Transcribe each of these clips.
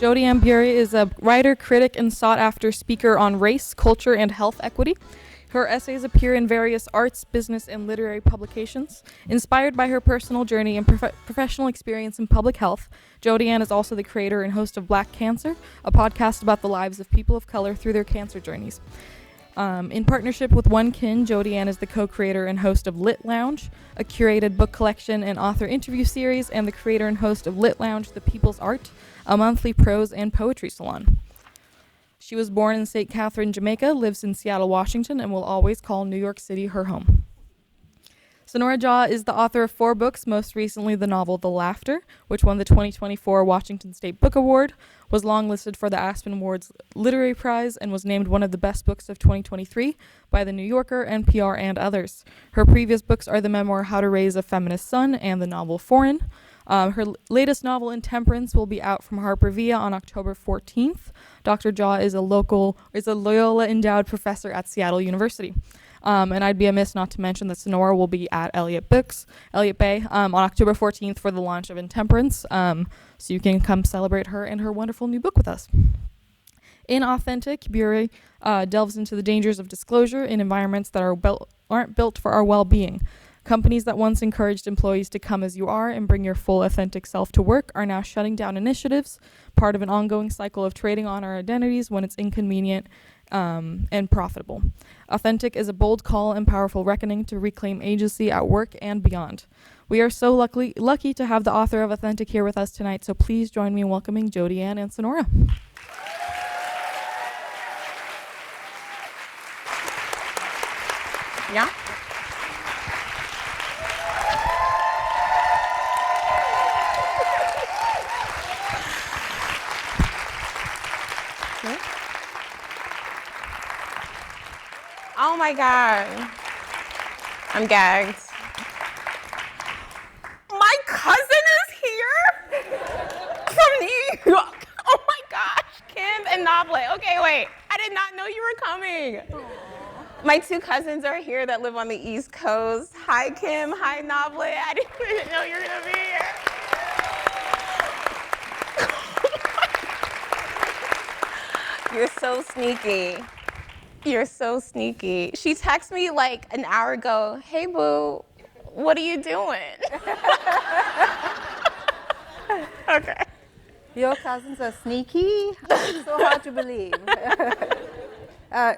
Jodi-Ann Burey is a writer, critic, and sought-after speaker on race, culture, and health equity. Her essays appear in various arts, business, and literary publications. Inspired by her personal journey and professional experience in public health, Jodi-Ann is also the creator and host of Black Cancer, a podcast about the lives of people of color through their cancer journeys. In partnership with One Kin, Jodi-Ann is the co-creator and host of Lit Lounge, a curated book collection and author interview series, and the creator and host of Lit Lounge, The People's Art, a monthly prose and poetry salon. She was born in St. Catherine, Jamaica, lives in Seattle, Washington, and will always call New York City her home. Sonora Jha is the author of 4 books, most recently the novel The Laughter, which won the 2024 Washington State Book Award, was longlisted for the Aspen Awards Literary Prize, and was named one of the best books of 2023 by The New Yorker, NPR, and others. Her previous books are the memoir How to Raise a Feminist Son and the novel Foreign. Her latest novel, Intemperance, will be out from Harper Via on October 14th. Dr. Jha is a Loyola endowed professor at Seattle University. And I'd be amiss not to mention that Sonora will be at Elliott Bay, on October 14th for the launch of Intemperance, so you can come celebrate her and her wonderful new book with us. In Authentic, Burey delves into the dangers of disclosure in environments that aren't built for our well-being. Companies that once encouraged employees to come as you are and bring your full authentic self to work are now shutting down initiatives, part of an ongoing cycle of trading on our identities when it's inconvenient and profitable. Authentic is a bold call and powerful reckoning to reclaim agency at work and beyond. We are so lucky to have the author of Authentic here with us tonight, so please join me in welcoming Jodi-Ann and Sonora. Yeah? Oh my God. I'm gagged. My cousin is here from New York. Oh my gosh, Kim and Novelist. Okay, wait. I did not know you were coming. Aww. My 2 cousins are here that live on the East Coast. Hi, Kim. Hi, Novelist. I didn't know you were going to be here. You're so sneaky. You're so sneaky. She texted me like an hour ago, hey boo, what are you doing? Okay. Your cousins are sneaky? It's so hard to believe.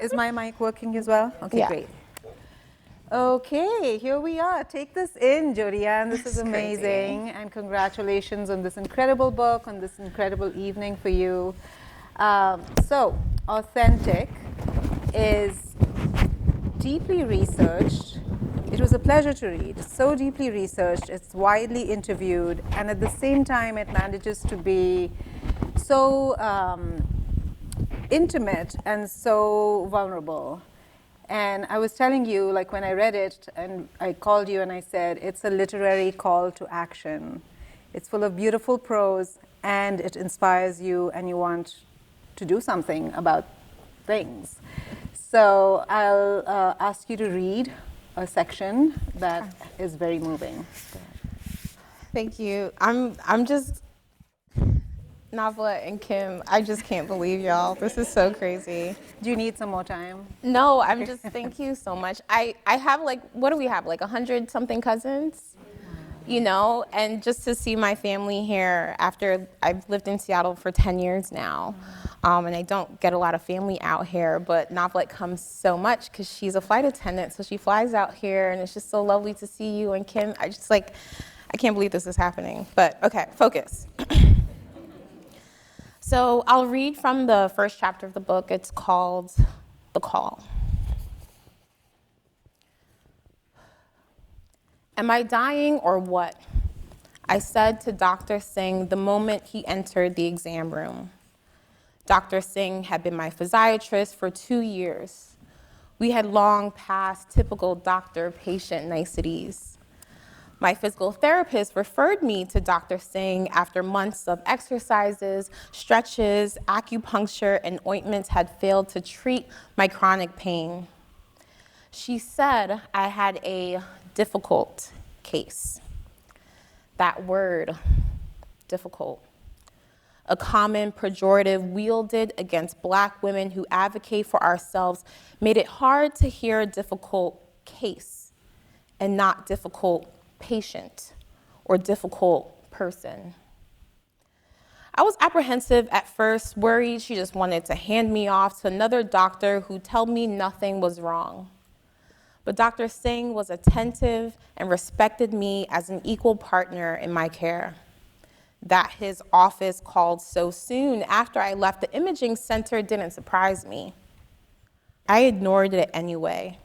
Is my mic working as well? Okay, yeah. Great. Okay, here we are. Take this in, Jodi-Ann. This is amazing. Crazy. And congratulations on this incredible book, on this incredible evening for you. So, Authentic is deeply researched. It was a pleasure to read. So deeply researched, it's widely interviewed, and at the same time it manages to be so intimate and so vulnerable. And I was telling you, like when I read it, and I called you and I said, it's a literary call to action. It's full of beautiful prose, and it inspires you, and you want to do something about things. So I'll ask you to read a section that is very moving. Thank you. I'm just, Navla and Kim, I just can't believe y'all. This is so crazy. Do you need some more time? No, I'm just, thank you so much. I have like, what do we have, like 100 something cousins? You know, and just to see my family here after I've lived in Seattle for 10 years now, and I don't get a lot of family out here, but Novelet comes so much because she's a flight attendant, so she flies out here, and it's just so lovely to see you and Kim. I can't believe this is happening, but okay, focus. So I'll read from the first chapter of the book. It's called The Call. Am I dying or what? I said to Dr. Singh the moment he entered the exam room. Dr. Singh had been my physiatrist for 2 years. We had long passed typical doctor-patient niceties. My physical therapist referred me to Dr. Singh after months of exercises, stretches, acupuncture, and ointments had failed to treat my chronic pain. She said I had a difficult case. That word, difficult. a common pejorative wielded against Black women who advocate for ourselves, made it hard to hear a difficult case and not difficult patient or difficult person. I was apprehensive at first, worried she just wanted to hand me off to another doctor who told me nothing was wrong. But Dr. Singh was attentive and respected me as an equal partner in my care. That his office called so soon after I left the imaging center didn't surprise me. I ignored it anyway.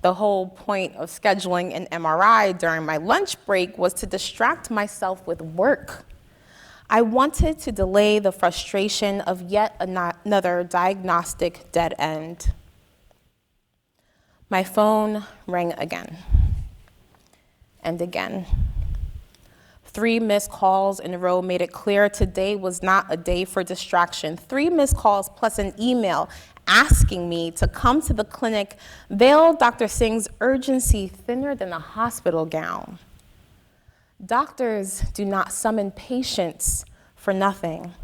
The whole point of scheduling an MRI during my lunch break was to distract myself with work. I wanted to delay the frustration of yet another diagnostic dead end. My phone rang again and again. 3 missed calls in a row made it clear today was not a day for distraction. 3 missed calls plus an email asking me to come to the clinic veiled Dr. Singh's urgency thinner than a hospital gown. Doctors do not summon patients for nothing.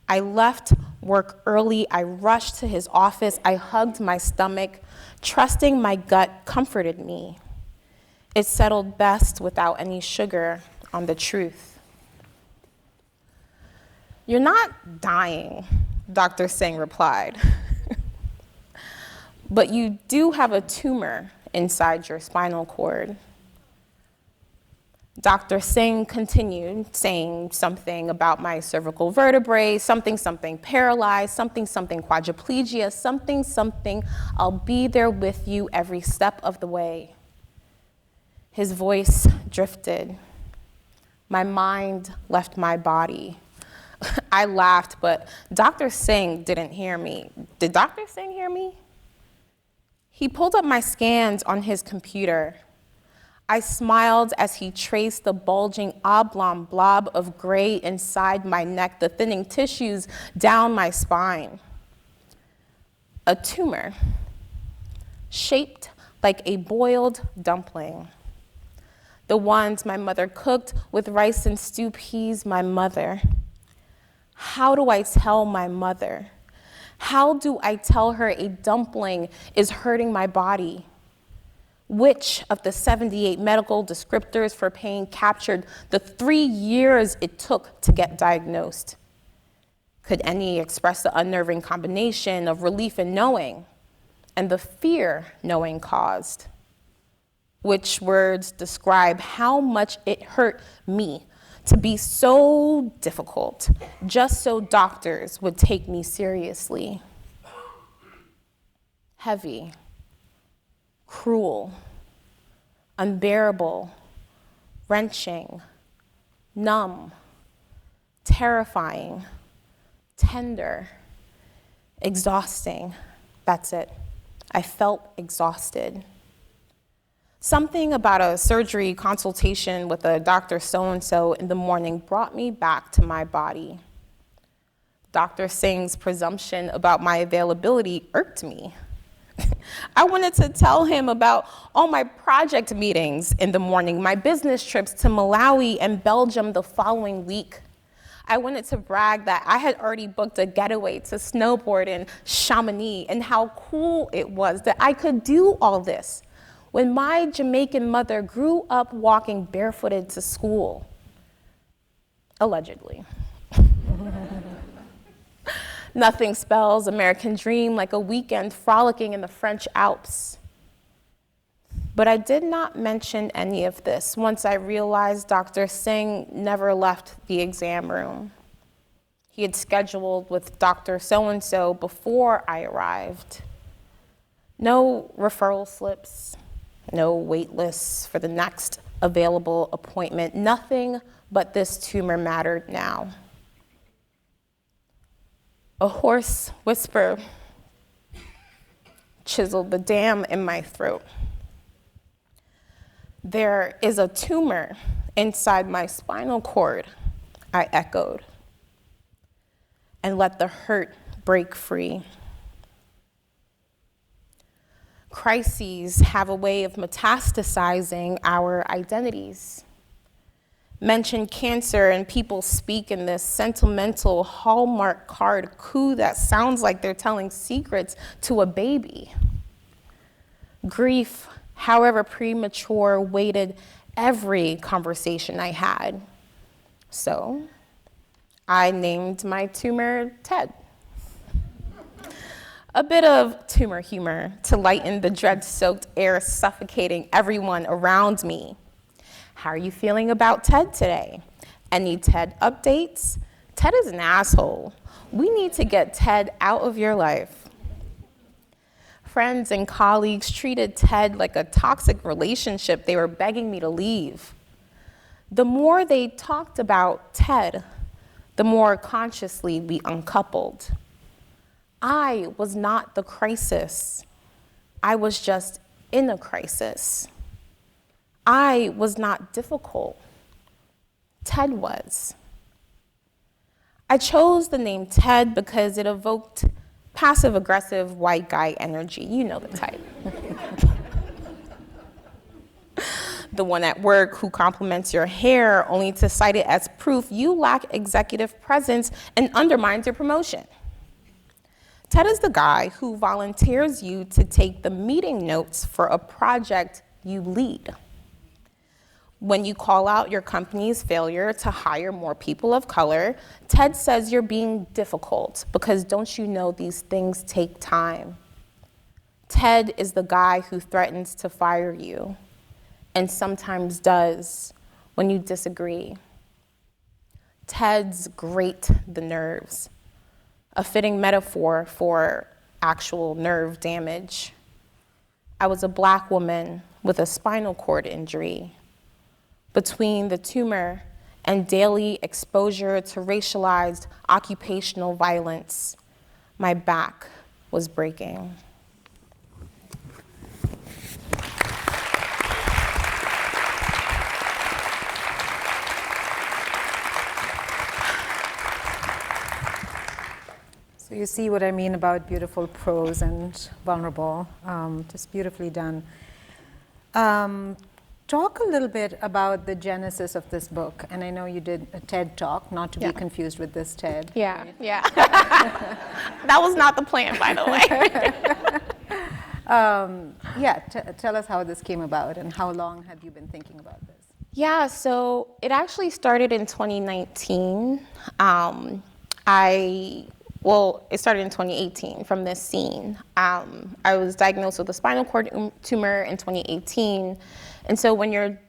I left work early. I rushed to his office. I hugged my stomach, trusting my gut comforted me. It settled best without any sugar on the truth. "You're not dying," Dr. Singh replied. "But you do have a tumor inside your spinal cord." Dr. Singh continued saying something about my cervical vertebrae, something paralyzed, something quadriplegia, something, "I'll be there with you every step of the way." His voice drifted. My mind left my body. I laughed, but Dr. Singh didn't hear me. Did Dr. Singh hear me? He pulled up my scans on his computer. I smiled as he traced the bulging oblong blob of gray inside my neck, the thinning tissues down my spine. A tumor, shaped like a boiled dumpling. The ones my mother cooked with rice and stew peas, my mother. How do I tell my mother? How do I tell her a dumpling is hurting my body? Which of the 78 medical descriptors for pain captured the 3 years it took to get diagnosed? Could any express the unnerving combination of relief in knowing and the fear knowing caused? Which words describe how much it hurt me to be so difficult, just so doctors would take me seriously? Heavy, cruel, unbearable, wrenching, numb, terrifying, tender, exhausting. That's it. I felt exhausted. Something about a surgery consultation with a Dr. So-and-so in the morning brought me back to my body. Dr. Singh's presumption about my availability irked me. I wanted to tell him about all my project meetings in the morning, my business trips to Malawi and Belgium the following week. I wanted to brag that I had already booked a getaway to snowboard in Chamonix and how cool it was that I could do all this when my Jamaican mother grew up walking barefooted to school, allegedly. Nothing spells American dream like a weekend frolicking in the French Alps. But I did not mention any of this once I realized Dr. Singh never left the exam room. He had scheduled with Dr. So-and-so before I arrived. No referral slips, no wait lists for the next available appointment. Nothing but this tumor mattered now. A hoarse whisper chiseled the dam in my throat. "There is a tumor inside my spinal cord," I echoed, and let the hurt break free. Crises have a way of metastasizing our identities. mention cancer and people speak in this sentimental Hallmark card coo that sounds like they're telling secrets to a baby. Grief, however premature, weighted every conversation I had. So I named my tumor Ted. A bit of tumor humor to lighten the dread-soaked air suffocating everyone around me. How are you feeling about Ted today? Any Ted updates? Ted is an asshole. We need to get Ted out of your life. Friends and colleagues treated Ted like a toxic relationship they were begging me to leave. The more they talked about Ted, the more consciously we uncoupled. I was not the crisis. I was just in a crisis. I was not difficult. Ted was. I chose the name Ted because it evoked passive-aggressive white guy energy. You know the type. The one at work who compliments your hair only to cite it as proof you lack executive presence and undermines your promotion. Ted is the guy who volunteers you to take the meeting notes for a project you lead. When you call out your company's failure to hire more people of color, Ted says you're being difficult because don't you know these things take time? Ted is the guy who threatens to fire you and sometimes does when you disagree. Ted's grate the nerves, a fitting metaphor for actual nerve damage. I was a Black woman with a spinal cord injury. Between the tumor and daily exposure to racialized occupational violence, my back was breaking. So you see what I mean about beautiful prose and vulnerable, just beautifully done. Talk a little bit about the genesis of this book. And I know you did a TED Talk, not to be confused with this TED. Yeah. That was not the plan, by the way. Tell us how this came about and how long have you been thinking about this? Yeah, so it actually started in 2019. It started in 2018 from this scene. I was diagnosed with a spinal cord tumor in 2018. And so when you're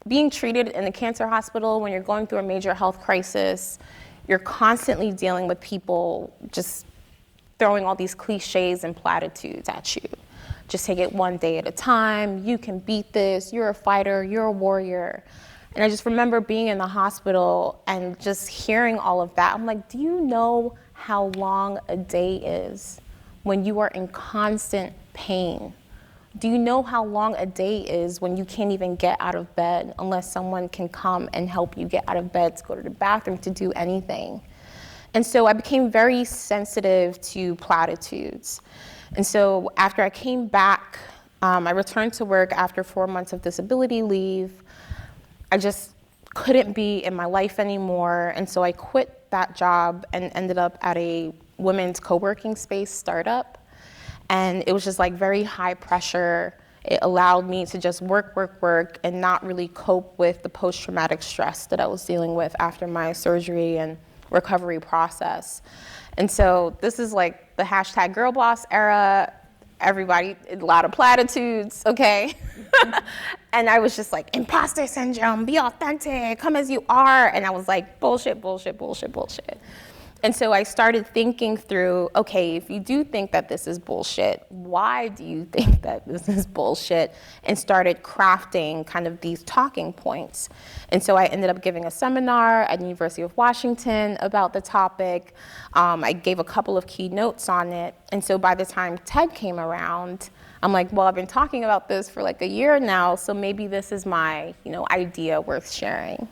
being treated in a cancer hospital, when you're going through a major health crisis, you're constantly dealing with people just throwing all these cliches and platitudes at you. Just take it one day at a time. You can beat this. You're a fighter. You're a warrior. And I just remember being in the hospital and just hearing all of that. I'm like, do you know how long a day is when you are in constant pain? Do you know how long a day is when you can't even get out of bed unless someone can come and help you get out of bed, to go to the bathroom, to do anything? And so I became very sensitive to platitudes. And so after I came back, I returned to work after 4 months of disability leave. I just couldn't be in my life anymore. And so I quit that job and ended up at a women's co-working space startup. And it was just like very high pressure. It allowed me to just work, and not really cope with the post-traumatic stress that I was dealing with after my surgery and recovery process. And so this is like the hashtag girl boss era. Everybody, a lot of platitudes, okay? And I was just like, imposter syndrome, be authentic, come as you are. And I was like, bullshit. And so I started thinking through, okay, if you do think that this is bullshit, why do you think that this is bullshit? And started crafting kind of these talking points. And so I ended up giving a seminar at the University of Washington about the topic. I gave a couple of keynotes on it. And so by the time TED came around, I'm like, well, I've been talking about this for like a year now, so maybe this is my, idea worth sharing.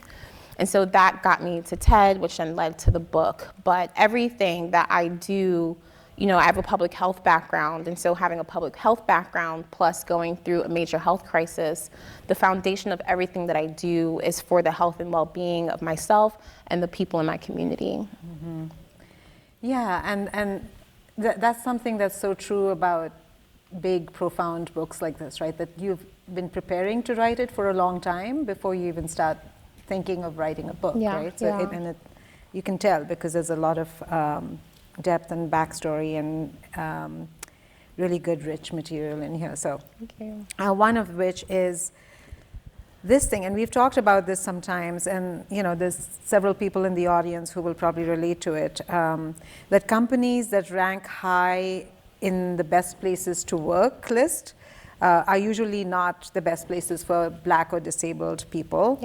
And so that got me to TED, which then led to the book. But everything that I do, I have a public health background, and so having a public health background plus going through a major health crisis, the foundation of everything that I do is for the health and well-being of myself and the people in my community. Yeah, and that's something that's so true about big, profound books like this, right? That you've been preparing to write it for a long time before you even start thinking of writing a book, right? So you can tell because there's a lot of depth and backstory and really good, rich material in here. So, one of which is this thing, and we've talked about this sometimes, and there's several people in the audience who will probably relate to it, that companies that rank high in the best places to work list are usually not the best places for Black or disabled people.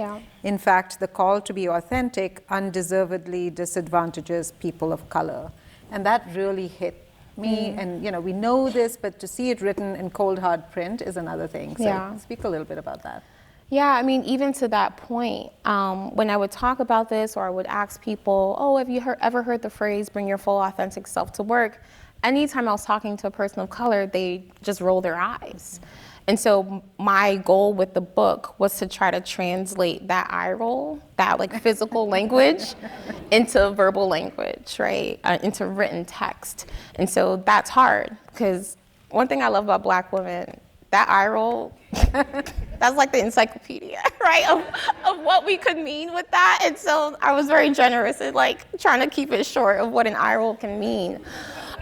In fact, the call to be authentic undeservedly disadvantages people of color. And that really hit me. And we know this, but to see it written in cold hard print is another thing. So speak a little bit about that. Yeah, I mean, even to that point, when I would talk about this or I would ask people, oh, have you ever heard the phrase, bring your full authentic self to work? Anytime I was talking to a person of color, they just roll their eyes. And so my goal with the book was to try to translate that eye roll, that like physical language, into verbal language, right? Into written text. And so that's hard because one thing I love about Black women, that eye roll, that's like the encyclopedia, right? Of what we could mean with that. And so I was very generous in like trying to keep it short of what an eye roll can mean.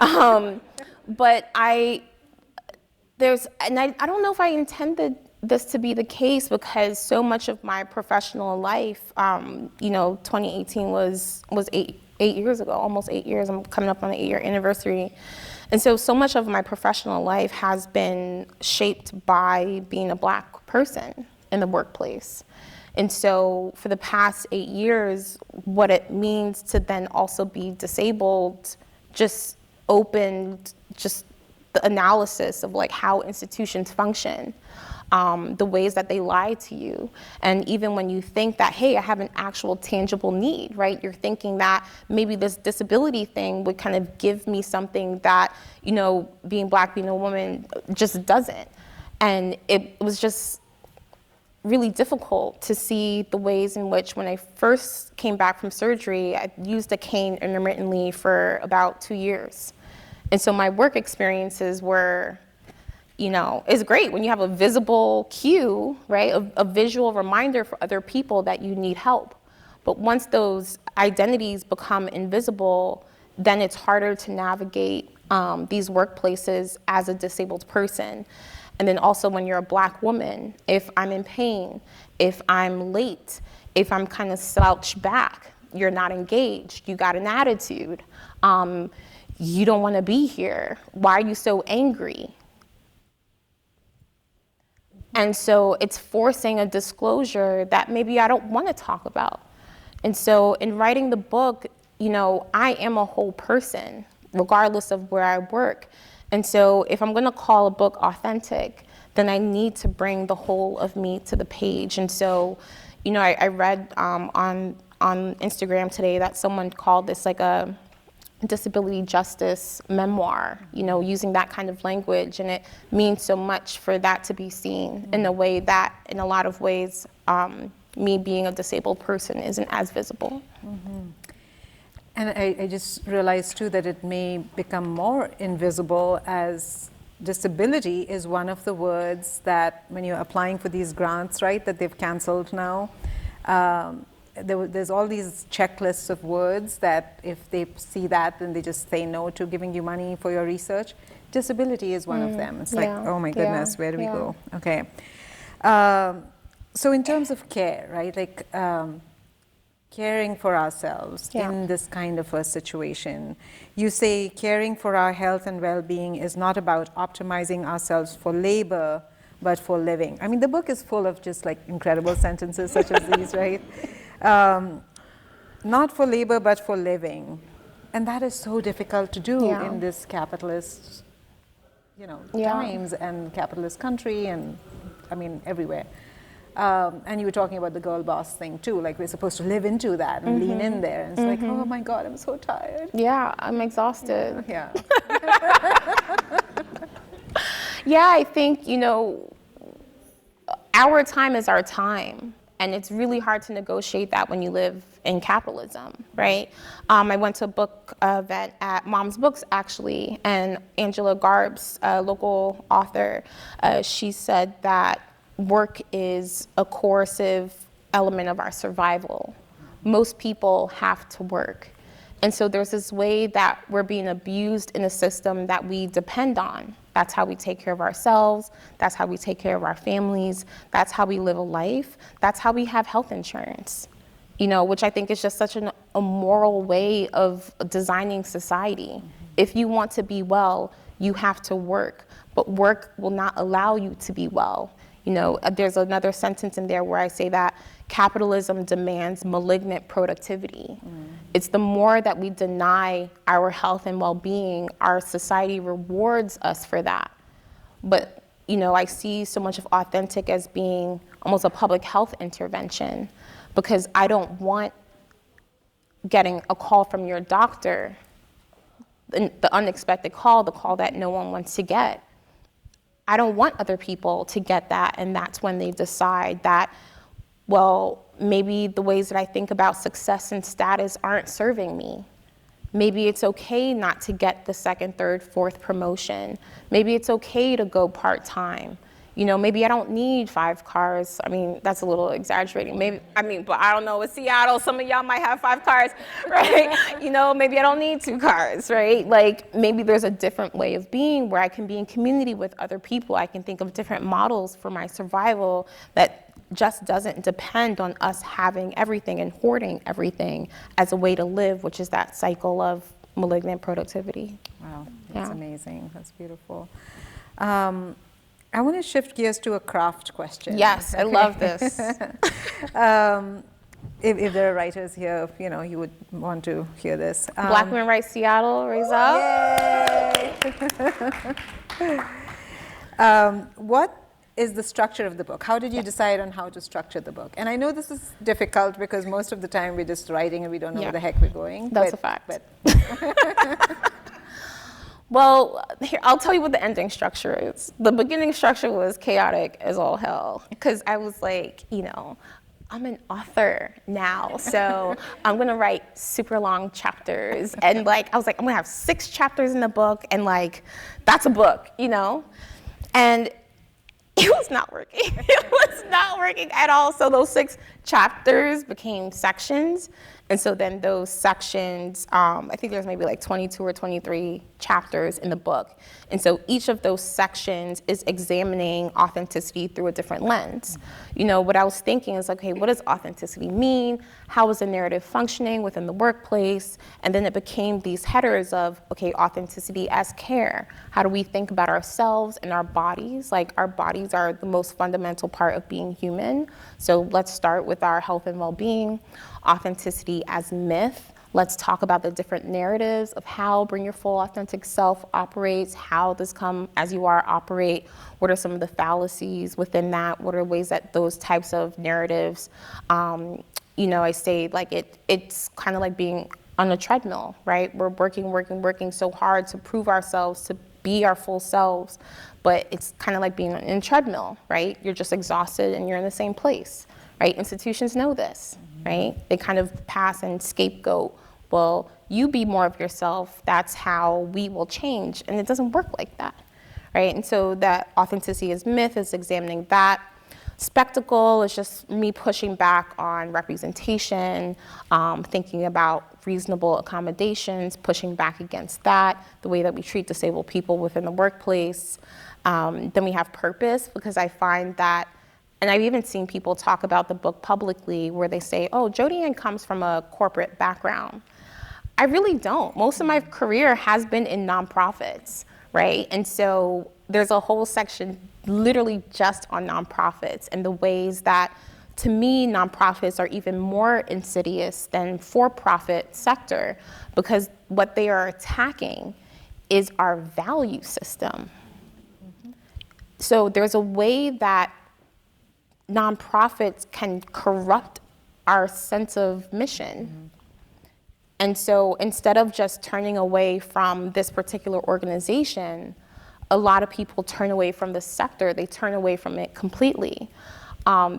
But I don't know if I intended this to be the case because so much of my professional life, 2018 was 8 years ago, almost 8 years. I'm coming up on the 8-year anniversary. And so much of my professional life has been shaped by being a Black person in the workplace. And so for the past 8 years, what it means to then also be disabled just opened just the analysis of like how institutions function, the ways that they lie to you. And even when you think that, hey, I have an actual tangible need, right? You're thinking that maybe this disability thing would kind of give me something that, being Black, being a woman just doesn't. And it was just really difficult to see the ways in which when I first came back from surgery, I used a cane intermittently for about 2 years. And so my work experiences were, it's great when you have a visible cue, right? A visual reminder for other people that you need help. But once those identities become invisible, then it's harder to navigate these workplaces as a disabled person. And then also when you're a Black woman, if I'm in pain, if I'm late, if I'm kind of slouched back, you're not engaged, you got an attitude, you don't want to be here, why are you so angry? And so it's forcing a disclosure that maybe I don't want to talk about. And so in writing the book, I am a whole person, regardless of where I work. And so if I'm going to call a book authentic, then I need to bring the whole of me to the page. And so, I read on Instagram today that someone called this like a disability justice memoir, using that kind of language. And it means so much for that to be seen in a way that, in a lot of ways, me being a disabled person isn't as visible. And I just realized too that it may become more invisible as disability is one of the words that when you're applying for these grants, right, that they've canceled now, there's all these checklists of words that if they see that, then they just say no to giving you money for your research. Disability is one of them. It's like, oh my goodness, where do we go? Okay. So in terms of care, right, like caring for ourselves in this kind of a situation, you say caring for our health and well-being is not about optimizing ourselves for labor, but for living. I mean, the book is full of just like incredible sentences such as these, right? Not for labor, but for living. And that is so difficult to do in this capitalist, times and capitalist country and, I mean, everywhere. And you were talking about the girl boss thing too, like we're supposed to live into that and lean in there. And it's like, oh my God, I'm so tired. Yeah, I'm exhausted. Yeah. Yeah, I think, our time is our time. And it's really hard to negotiate that when you live in capitalism, right? I went to a book event at Mom's Books, actually, and Angela Garbs, a local author, she said that work is a coercive element of our survival. Most people have to work. And so there's this way that we're being abused in a system that we depend on. That's how we take care of ourselves. That's how we take care of our families. That's how we live a life. That's how we have health insurance, which I think is just such an immoral way of designing society. If you want to be well, you have to work, but work will not allow you to be well. There's another sentence in there where I say that capitalism demands malignant productivity. It's the more that we deny our health and well-being, our society rewards us for that. But, I see so much of authentic as being almost a public health intervention, because I don't want getting a call from your doctor, the unexpected call, the call that no one wants to get. I don't want other people to get that, and that's when they decide that, well, maybe the ways that I think about success and status aren't serving me. Maybe it's okay not to get the second, third, fourth promotion. Maybe it's okay to go part-time. Maybe I don't need 5 cars. I mean, that's a little exaggerating. But I don't know, with Seattle, some of y'all might have 5 cars, right? Maybe I don't need 2 cars, right? Like, maybe there's a different way of being where I can be in community with other people. I can think of different models for my survival that just doesn't depend on us having everything and hoarding everything as a way to live, which is that cycle of malignant productivity. Wow, that's amazing. That's beautiful. I want to shift gears to a craft question. Yes, I love this. If there are writers here, you would want to hear this. Black Women Write Seattle, raise up. Yay! What is the structure of the book? How did you decide on how to structure the book? And I know this is difficult because most of the time we're just writing and we don't know where the heck we're going. That's a fact. Well, here, I'll tell you what the ending structure is. The beginning structure was chaotic as all hell, because I was like, I'm an author now, so I'm gonna write super long chapters. And I was like, I'm gonna have 6 chapters in the book, and that's a book, And it was not working. It was not working at all. So those 6 chapters became sections. And so then those sections, I think there's maybe 22 or 23 chapters in the book. And so each of those sections is examining authenticity through a different lens. What I was thinking is, okay, what does authenticity mean? How is the narrative functioning within the workplace? And then it became these headers of, okay, authenticity as care. How do we think about ourselves and our bodies? Our bodies are the most fundamental part of being human. So let's start with our health and well-being. Authenticity as myth. Let's talk about the different narratives of how Bring Your Full Authentic Self operates, how does Come As You Are operate, what are some of the fallacies within that, what are ways that those types of narratives, I say it's kind of like being on a treadmill, right? We're working so hard to prove ourselves, to be our full selves, but it's kind of like being in a treadmill, right? You're just exhausted and you're in the same place, right? Institutions know this. Right? They kind of pass and scapegoat. Well, you be more of yourself. That's how we will change. And it doesn't work like that, right? And so that authenticity is myth is examining that. Spectacle is just me pushing back on representation, thinking about reasonable accommodations, pushing back against that, the way that we treat disabled people within the workplace. Then we have purpose, because I find that, and I've even seen people talk about the book publicly where they say, oh, Jodi-Ann comes from a corporate background. I really don't. Most of my career has been in nonprofits, right? And so there's a whole section literally just on nonprofits and the ways that, to me, nonprofits are even more insidious than for-profit sector, because what they are attacking is our value system. So there's a way that nonprofits can corrupt our sense of mission. And so instead of just turning away from this particular organization, a lot of people turn away from the sector. They turn away from it completely.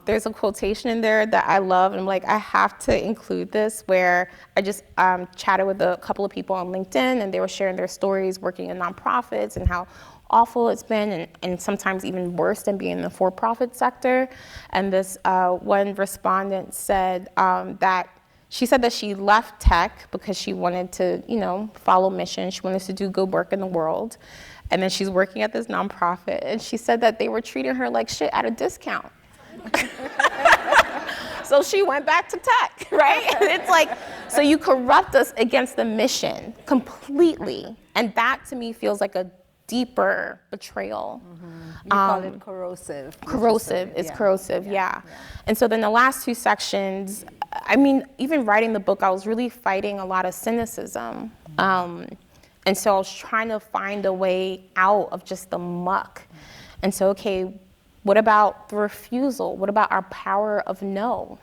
There's a quotation in there that I love, and I'm like, I have to include this, where I just chatted with a couple of people on LinkedIn, and they were sharing their stories working in nonprofits and how awful it's been, and sometimes even worse than being in the for-profit sector. And this one respondent said that she said that she left tech because she wanted to, follow mission. She wanted to do good work in the world. And then she's working at this nonprofit, and she said that they were treating her like shit at a discount. So she went back to tech, right? It's like, so you corrupt us against the mission completely. And that to me feels like a deeper betrayal. You call it corrosive. Corrosive, it's corrosive, yeah. And so then the last two sections, I mean, even writing the book, I was really fighting a lot of cynicism. And so I was trying to find a way out of just the muck. And so, okay, what about the refusal? What about our power of no?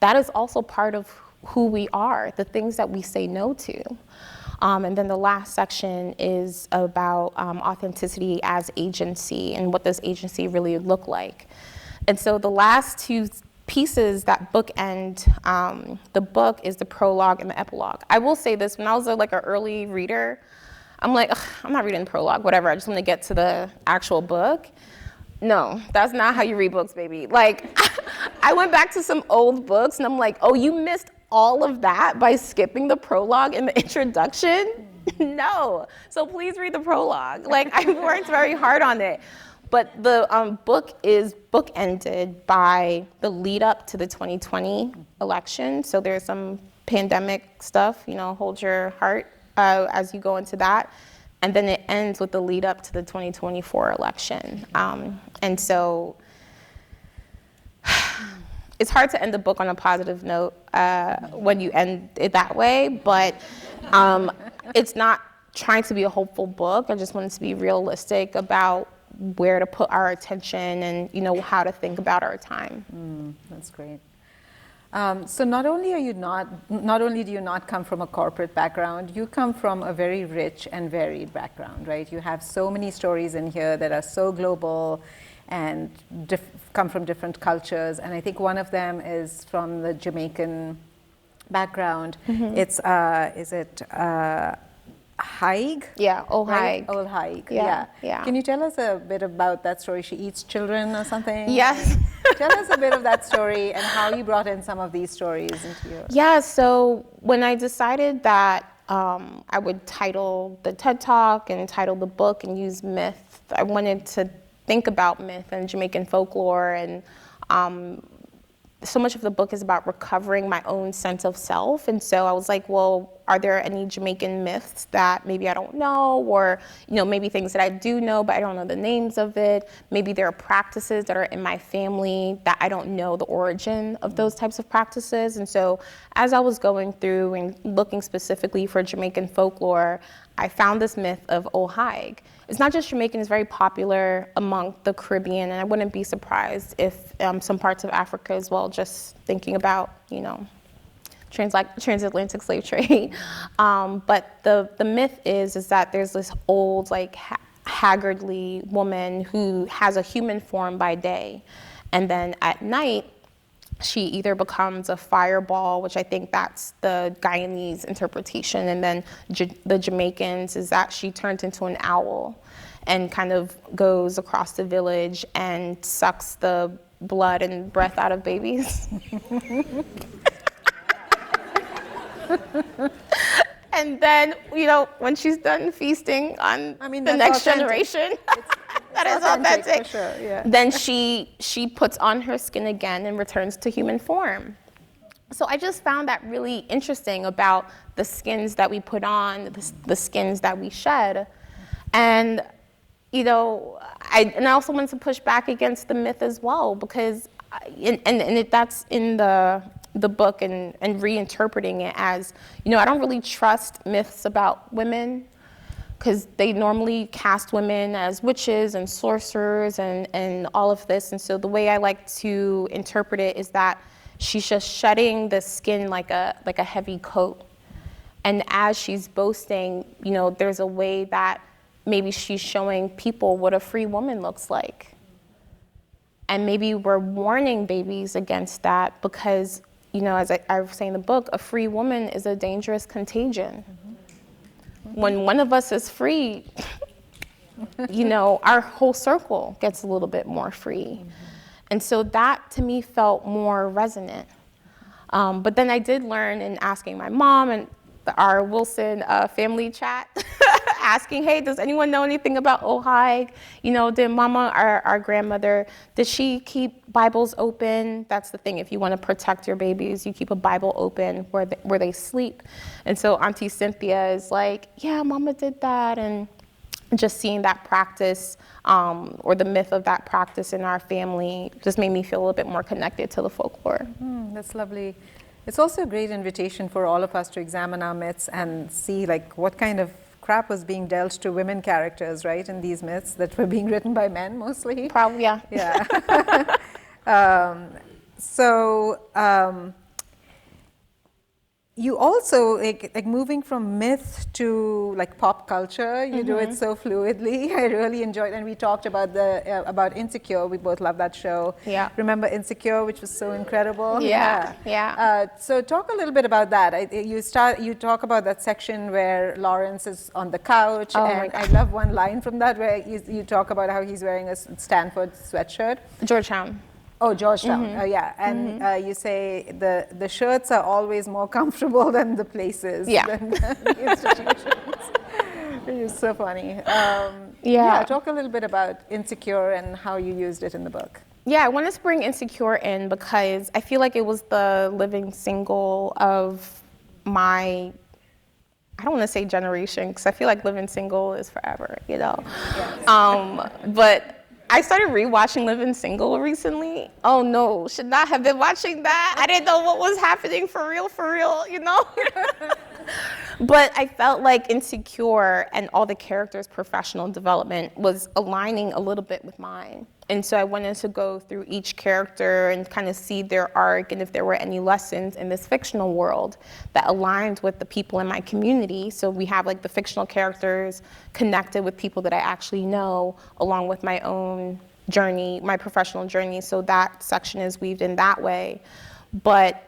That is also part of who we are, the things that we say no to. And then the last section is about authenticity as agency, and what does agency really look like. And so the last two pieces that bookend the book is the prologue and the epilogue. I will say this, when I was like an early reader, I'm like, I'm not reading the prologue, whatever, I just want to get to the actual book. No, that's not how you read books, baby. Like, I went back to some old books, and I'm like, oh, you missed all of that by skipping the prologue and the introduction? No. So please read the prologue. Like, I worked very hard on it. But the book is bookended by the lead up to the 2020 election. So there's some pandemic stuff, hold your heart as you go into that. And then it ends with the lead up to the 2024 election. And so it's hard to end the book on a positive note when you end it that way, but it's not trying to be a hopeful book. I just wanted to be realistic about where to put our attention and how to think about our time. That's great. So not only do you not come from a corporate background, you come from a very rich and varied background, right? You have so many stories in here that are so global and come from different cultures. And I think one of them is from the Jamaican background. It's, is it Haig? Yeah, Old right? Haig. Old Haig, Yeah. Can you tell us a bit about that story? She eats children or something? Yes. Tell us a bit of that story and how you brought in some of these stories into your... Yeah, so when I decided that I would title the TED Talk and title the book and use myth, I wanted to think about myth and Jamaican folklore, and so much of the book is about recovering my own sense of self. And so I was like, well, are there any Jamaican myths that maybe I don't know, or maybe things that I do know but I don't know the names of it? Maybe there are practices that are in my family that I don't know the origin of those types of practices. And so as I was going through and looking specifically for Jamaican folklore, I found this myth of Old Haig. It's not just Jamaican, it's very popular among the Caribbean, and I wouldn't be surprised if some parts of Africa as well, just thinking about, transatlantic slave trade. But the myth is that there's this old, like, haggardly woman who has a human form by day, and then at night, she either becomes a fireball, which I think that's the Guyanese interpretation, and then the Jamaicans is that she turns into an owl and kind of goes across the village and sucks the blood and breath out of babies. And then, when she's done feasting on the next generation, that is authentic. For sure, yeah. Then she puts on her skin again and returns to human form. So I just found that really interesting about the skins that we put on, the skins that we shed. And, I also wanted to push back against the myth as well, because, that's in the book and reinterpreting it as, I don't really trust myths about women, because they normally cast women as witches and sorcerers and all of this. And so the way I like to interpret it is that she's just shedding the skin like a heavy coat. And as she's boasting, you know, there's a way that maybe she's showing people what a free woman looks like. And maybe we're warning babies against that because, you know, as I was saying in the book, a free woman is a dangerous contagion. When one of us is free, you know, our whole circle gets a little bit more free. And so that to me felt more resonant. But then I did learn in asking my mom and our Wilson family chat, asking, hey, does anyone know anything about Ojai? You know, did Mama, our grandmother, did she keep Bibles open? That's the thing. If you want to protect your babies, you keep a Bible open where they sleep. And so Auntie Cynthia is like, yeah, Mama did that. And just seeing that practice or the myth of that practice in our family just made me feel a little bit more connected to the folklore. That's lovely. It's also a great invitation for all of us to examine our myths and see like what kind of crap was being dealt to women characters, right, in these myths that were being written by men mostly. Probably, yeah. Yeah. You also, like moving from myth to like pop culture, you do it so fluidly. I really enjoyed, and we talked about about Insecure. We both love that show. Yeah. Remember Insecure, which was so incredible? Yeah. So talk a little bit about that. You talk about that section where Lawrence is on the couch, and I love one line from that where you talk about how he's wearing a Stanford sweatshirt. Georgetown. Oh, Georgetown. Oh, yeah. And you say the shirts are always more comfortable than the places, than the institutions. It's so funny. Yeah, talk a little bit about Insecure and how you used it in the book. Yeah, I wanted to bring Insecure in because I feel like it was the living single of my, I don't want to say generation, because I feel like living single is forever, you know? Yes. But I started rewatching Living Single recently. Oh no, should not have been watching that. I didn't know what was happening for real, you know? But I felt like Insecure and all the characters' professional development was aligning a little bit with mine. And so I wanted to go through each character and kind of see their arc and if there were any lessons in this fictional world that aligned with the people in my community. So we have like the fictional characters connected with people that I actually know, along with my own journey, my professional journey. So that section is weaved in that way. But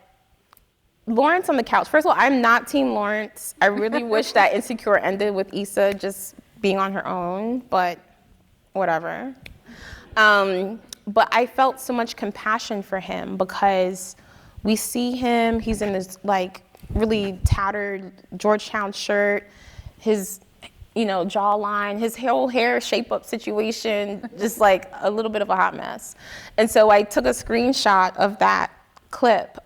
Lawrence on the couch. First of all, I'm not Team Lawrence. I really wish that Insecure ended with Issa just being on her own, but whatever. But I felt so much compassion for him because we see him, he's in this like really tattered Georgetown shirt, his, you know, jawline, his whole hair shape up situation, just like a little bit of a hot mess. And so I took a screenshot of that clip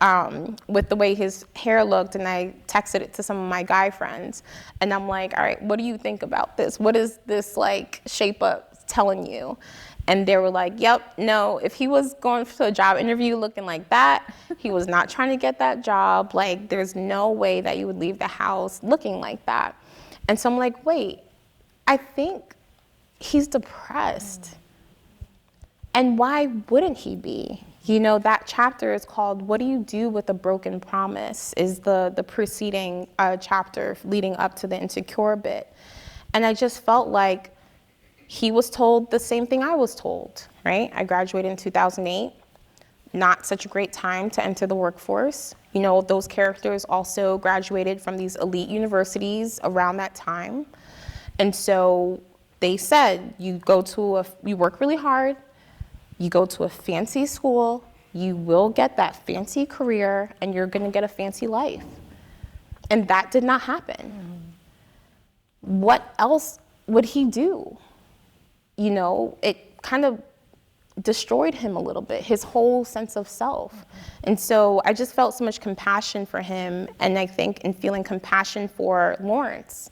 with the way his hair looked, and I texted it to some of my guy friends. And I'm like, all right, what do you think about this? What is this like shape up telling you? And they were like, yep, no, if he was going to a job interview looking like that, he was not trying to get that job. Like, there's no way that you would leave the house looking like that. And so I'm like, wait, I think he's depressed. And why wouldn't he be? You know, that chapter is called What Do You Do with a Broken Promise, is the preceding chapter leading up to the Insecure bit. And I just felt like he was told the same thing I was told, right? I graduated in 2008, not such a great time to enter the workforce. You know, those characters also graduated from these elite universities around that time. And so they said, you work really hard, you go to a fancy school, you will get that fancy career, and you're gonna get a fancy life. And that did not happen. What else would he do? You know, it kind of destroyed him a little bit, his whole sense of self. And so I just felt so much compassion for him. And I think in feeling compassion for Lawrence,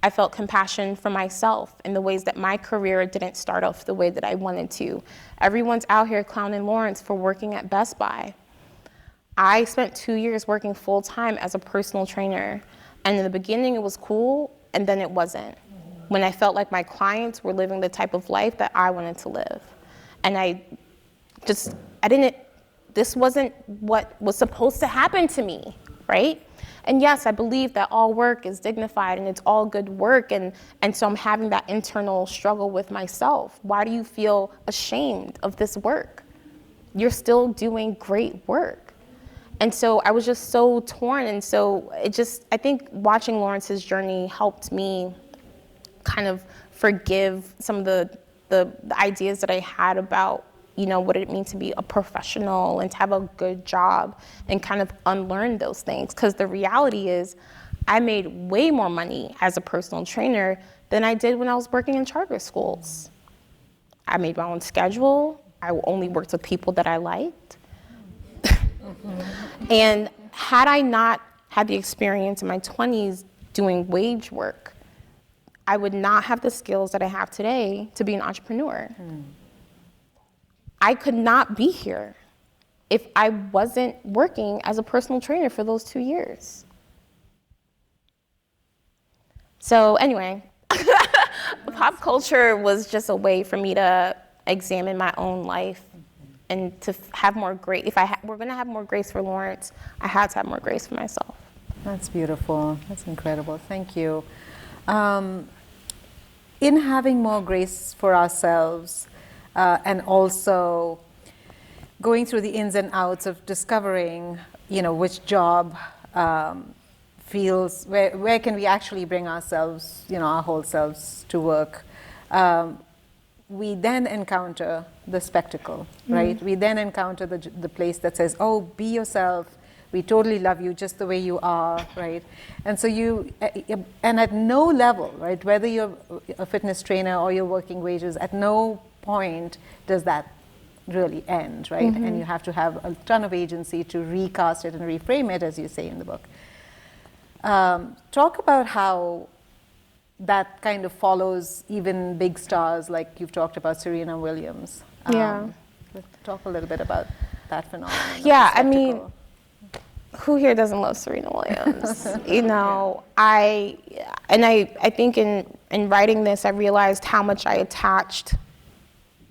I felt compassion for myself in the ways that my career didn't start off the way that I wanted to. Everyone's out here clowning Lawrence for working at Best Buy. I spent 2 years working full time as a personal trainer. And in the beginning it was cool, and then it wasn't. When I felt like my clients were living the type of life that I wanted to live. And this wasn't what was supposed to happen to me. right? And yes, I believe that all work is dignified and it's all good work. And so I'm having that internal struggle with myself. Why do you feel ashamed of this work? You're still doing great work. And so I was just so torn. And so I think watching Lawrence's journey helped me kind of forgive some of the ideas that I had about, what it means to be a professional and to have a good job, and kind of unlearn those things. Because the reality is, I made way more money as a personal trainer than I did when I was working in charter schools. I made my own schedule. I only worked with people that I liked. And had I not had the experience in my 20s doing wage work, I would not have the skills that I have today to be an entrepreneur. I could not be here if I wasn't working as a personal trainer for those 2 years. So anyway, pop culture was just a way for me to examine my own life and to have more grace. If we're going to have more grace for Lawrence, I had to have more grace for myself. That's beautiful. That's incredible. Thank you. In having more grace for ourselves, and also going through the ins and outs of discovering, which job feels, where can we actually bring ourselves, our whole selves to work, we then encounter the spectacle, right? We then encounter the place that says, oh, be yourself. We totally love you just the way you are, right? And so and at no level, right, whether you're a fitness trainer or you're working wages, at no point does that really end, right? And you have to have a ton of agency to recast it and reframe it, as you say in the book. Talk about how that kind of follows even big stars, like you've talked about Serena Williams. Talk a little bit about that phenomenon. Yeah, I mean, who here doesn't love Serena Williams? I think in writing this, I realized how much I attached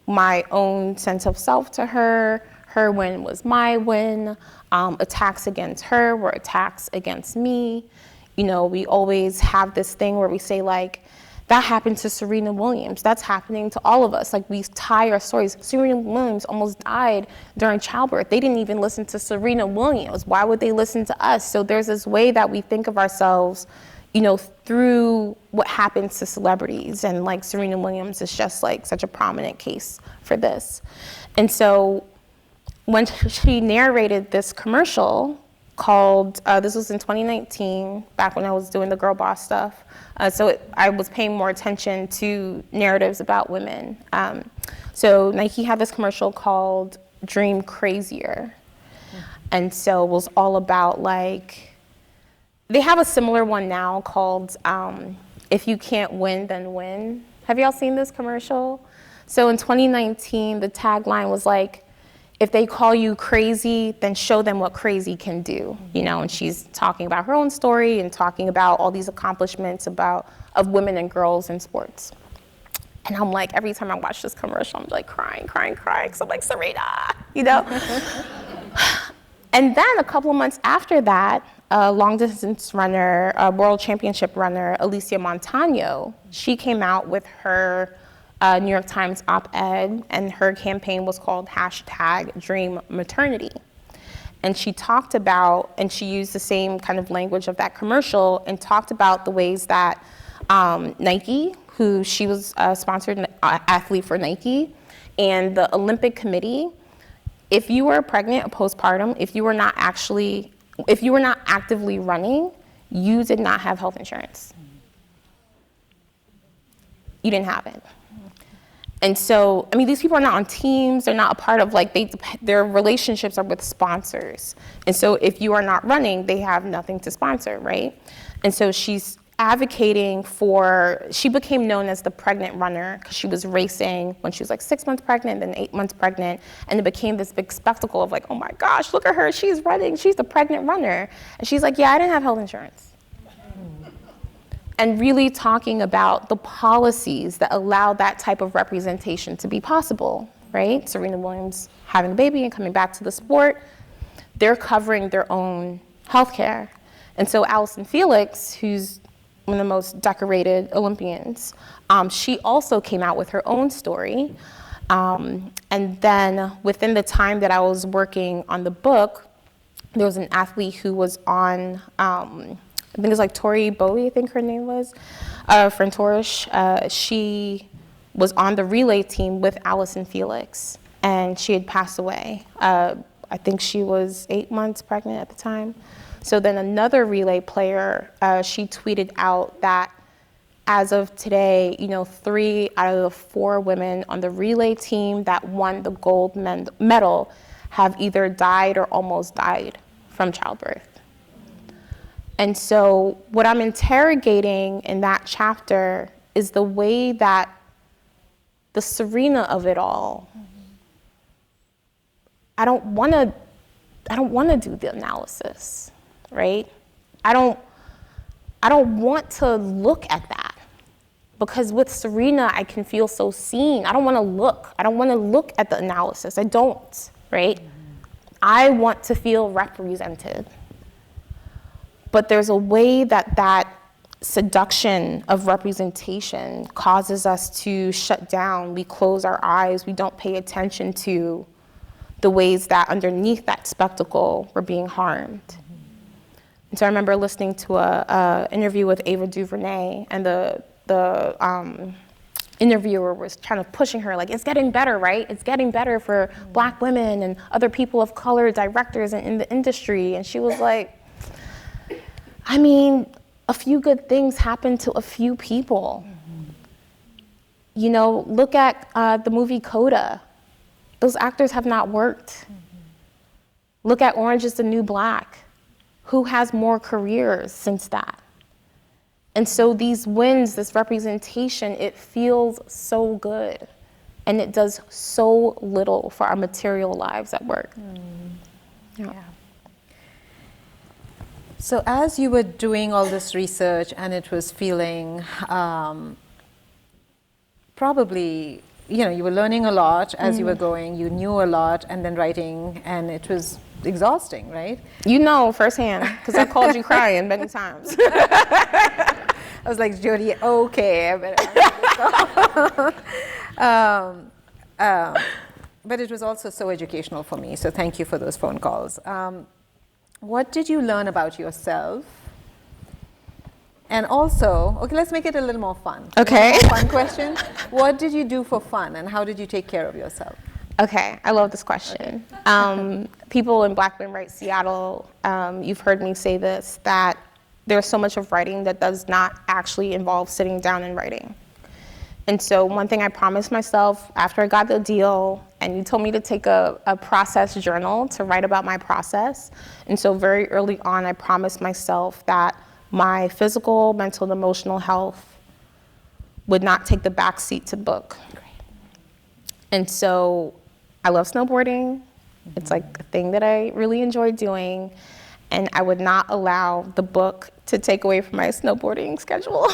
my own sense of self to her. Her win was my win. Attacks against her were attacks against me. We always have this thing where we say, like, that happened to Serena Williams. That's happening to all of us. Like, we tie our stories. Serena Williams almost died during childbirth. They didn't even listen to Serena Williams. Why would they listen to us? So there's this way that we think of ourselves, through what happens to celebrities. And like Serena Williams is just like such a prominent case for this. And so when she narrated this commercial called, this was in 2019, back when I was doing the girl boss stuff. I was paying more attention to narratives about women. So Nike had this commercial called Dream Crazier. And so it was all about, like, they have a similar one now called If You Can't Win, Then Win. Have y'all seen this commercial? So in 2019, the tagline was like, if they call you crazy, then show them what crazy can do, and she's talking about her own story and talking about all these accomplishments of women and girls in sports. And I'm like, every time I watch this commercial, I'm like crying, because I'm like, Serena, And then a couple of months after that, a long distance runner, a world championship runner, Alicia Montano, she came out with her New York Times op-ed, and her campaign was called #DreamMaternity. And she talked about, and she used the same kind of language of that commercial, and talked about the ways that Nike, who she was a sponsored athlete for Nike, and the Olympic Committee, if you were pregnant or postpartum, if you were not actively running, you did not have health insurance. You didn't have it. And so, these people are not on teams, they're not a part of, their relationships are with sponsors. And so if you are not running, they have nothing to sponsor, right? And so she's advocating she became known as the pregnant runner because she was racing when she was 6 months pregnant, then 8 months pregnant, and it became this big spectacle of oh my gosh, look at her, she's running, she's the pregnant runner. And she's like, yeah, I didn't have health insurance. And really talking about the policies that allow that type of representation to be possible, right? Serena Williams having a baby and coming back to the sport, they're covering their own healthcare. And so Allison Felix, who's one of the most decorated Olympians, she also came out with her own story. And then within the time that I was working on the book, there was an athlete who was on, I think it was like Tori Bowie, I think her name was, Frentorish. She was on the relay team with Allison Felix, and she had passed away. I think she was 8 months pregnant at the time. So then another relay player, she tweeted out that as of today, 3 out of the 4 women on the relay team that won the gold medal have either died or almost died from childbirth. And so what I'm interrogating in that chapter is the way that the Serena of it all, I don't want to do the analysis, right? I don't want to look at that, because with Serena, I can feel so seen. I don't want to look. I don't want to look at the analysis. I don't, right? I want to feel represented. But there's a way that seduction of representation causes us to shut down. We close our eyes. We don't pay attention to the ways that underneath that spectacle we're being harmed. And so I remember listening to a interview with Ava DuVernay, and the interviewer was kind of pushing her, like, it's getting better, right? It's getting better for Black women and other people of color, directors in the industry. And she was like, I mean, a few good things happen to a few people. Look at the movie Coda. Those actors have not worked. Look at Orange is the New Black. Who has more careers since that? And so these wins, this representation, it feels so good. And it does so little for our material lives at work. Yeah. So as you were doing all this research and it was feeling probably, you were learning a lot as you were going, you knew a lot, and then writing, and it was exhausting, right? Firsthand, because I called you crying many times. I was like, Jodi, okay. But it was also so educational for me, so thank you for those phone calls. What did you learn about yourself? And also, okay, let's make it a little more fun. Okay. One more fun question. What did you do for fun, and how did you take care of yourself? Okay, I love this question. Okay. People in Black Women Write Seattle, you've heard me say this, that there's so much of writing that does not actually involve sitting down and writing. And so one thing I promised myself after I got the deal, and you told me to take a process journal to write about my process. And so very early on, I promised myself that my physical, mental, and emotional health would not take the back seat to the book. And so I love snowboarding. It's like a thing that I really enjoy doing. And I would not allow the book to take away from my snowboarding schedule.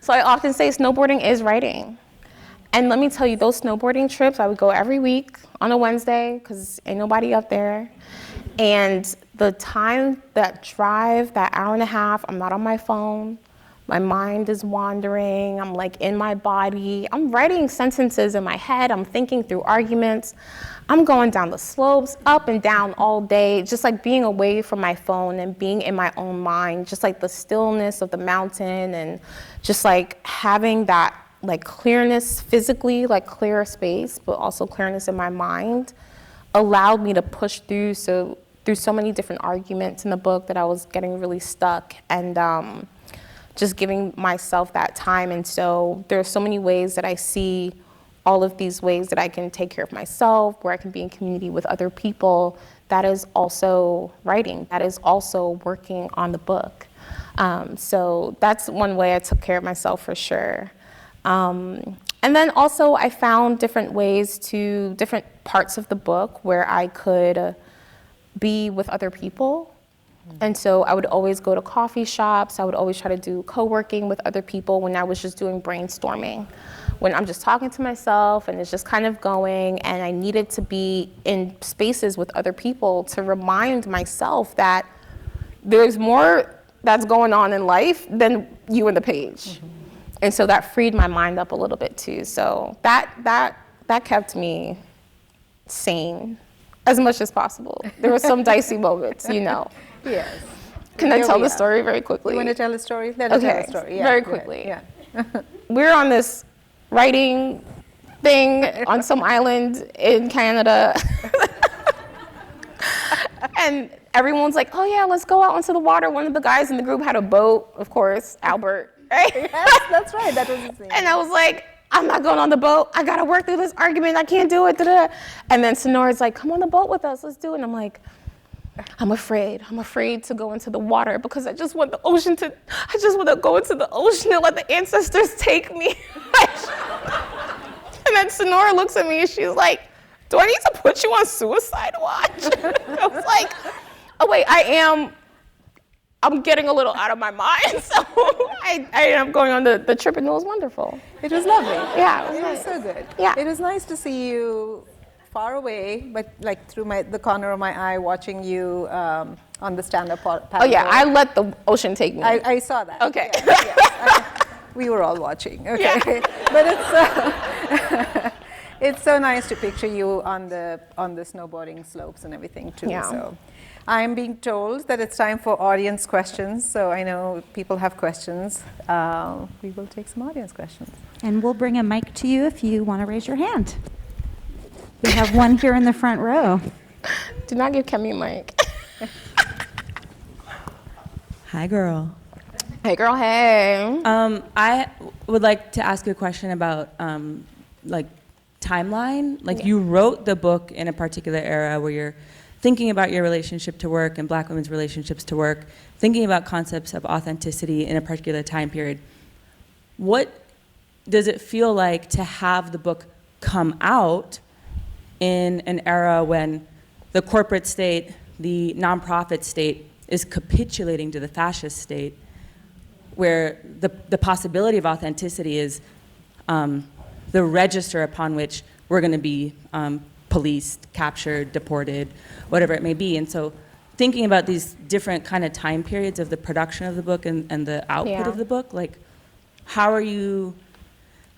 So I often say snowboarding is writing. And let me tell you, those snowboarding trips, I would go every week on a Wednesday, because ain't nobody up there. And the time, that drive, that hour and a half, I'm not on my phone. My mind is wandering. I'm like in my body. I'm writing sentences in my head. I'm thinking through arguments. I'm going down the slopes, up and down all day, just like being away from my phone and being in my own mind, just like the stillness of the mountain, and just like having that like clearness physically, like clear space, but also clearness in my mind, allowed me to push through so many different arguments in the book that I was getting really stuck, and just giving myself that time. And so there are so many ways that I see all of these ways that I can take care of myself, where I can be in community with other people. That is also writing. That is also working on the book. So that's one way I took care of myself for sure. And then also I found different ways to, different parts of the book where I could be with other people. And so I would always go to coffee shops. I would always try to do co-working with other people when I was just doing brainstorming, when I'm just talking to myself and it's just kind of going, and I needed to be in spaces with other people to remind myself that there's more that's going on in life than you and the page. And so that freed my mind up a little bit too. So that kept me sane as much as possible. There were some dicey moments, you know. Yes. Can I tell the story very quickly? You want to tell a story? Let us tell a story. Yeah, very quickly. Yeah. We're on this writing thing on some island in Canada. And everyone's like, oh yeah, let's go out into the water. One of the guys in the group had a boat, of course, Albert, right? Yes, that's right, that was his name. And I was like, I'm not going on the boat. I gotta work through this argument. I can't do it. Da-da. And then Sonora's like, come on the boat with us. Let's do it. And I'm like, I'm afraid. I'm afraid to go into the water because I just want to go into the ocean and let the ancestors take me. And then Sonora looks at me and she's like, do I need to put you on suicide watch? I was like, oh wait, I'm getting a little out of my mind. So I ended up going on the trip and it was wonderful. It was lovely. Yeah, it was so good. Yeah. It was nice to see you far away, but like through the corner of my eye, watching you on the stand-up paddle. Oh yeah, I let the ocean take me. I saw that. Okay. Yes. We were all watching. Okay. Yeah. But it's so nice to picture you on the snowboarding slopes and everything too. Yeah. So I'm being told that it's time for audience questions. So I know people have questions. We will take some audience questions. And we'll bring a mic to you if you want to raise your hand. We have one here in the front row. Do not give Kemi a mic. Hi, girl. Hey girl, hey. I would like to ask you a question about like timeline. Like you wrote the book in a particular era where you're thinking about your relationship to work and Black women's relationships to work, thinking about concepts of authenticity in a particular time period. What does it feel like to have the book come out in an era when the corporate state, the nonprofit state is capitulating to the fascist state, where the possibility of authenticity is the register upon which we're going to be policed, captured, deported, whatever it may be. And so thinking about these different kind of time periods of the production of the book and the output of the book, like how are you,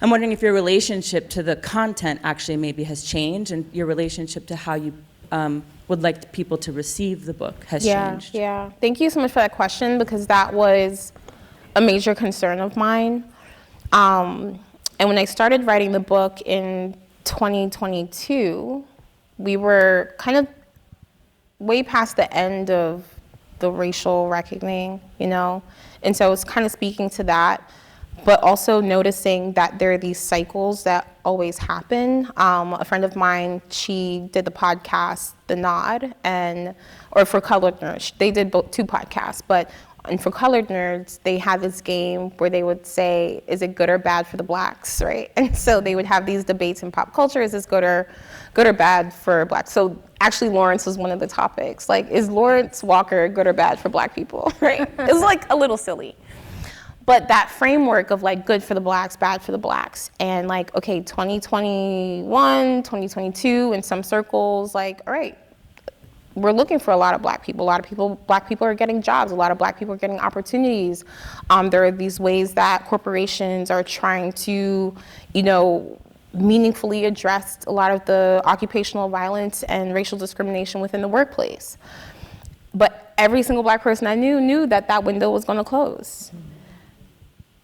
I'm wondering if your relationship to the content actually maybe has changed and your relationship to how you would like people to receive the book has changed. Yeah, thank you so much for that question because that was a major concern of mine. And when I started writing the book in 2022, we were kind of way past the end of the racial reckoning, you know? And so it's kind of speaking to that, but also noticing that there are these cycles that always happen. A friend of mine, she did the podcast, The Nod, or for Colored Nerds. They did two podcasts, and for Colored Nerds, they had this game where they would say, is it good or bad for the Blacks, right? And so they would have these debates in pop culture, is this good or bad for Blacks? So actually Lawrence was one of the topics. Like, is Lawrence Walker good or bad for Black people, right? It was like a little silly. But that framework of like good for the Blacks, bad for the Blacks, and like, okay, 2021, 2022, in some circles, like, all right, we're looking for a lot of Black people. Black people are getting jobs. A lot of Black people are getting opportunities. There are these ways that corporations are trying to, you know, meaningfully address a lot of the occupational violence and racial discrimination within the workplace. But every single Black person I knew that window was going to close.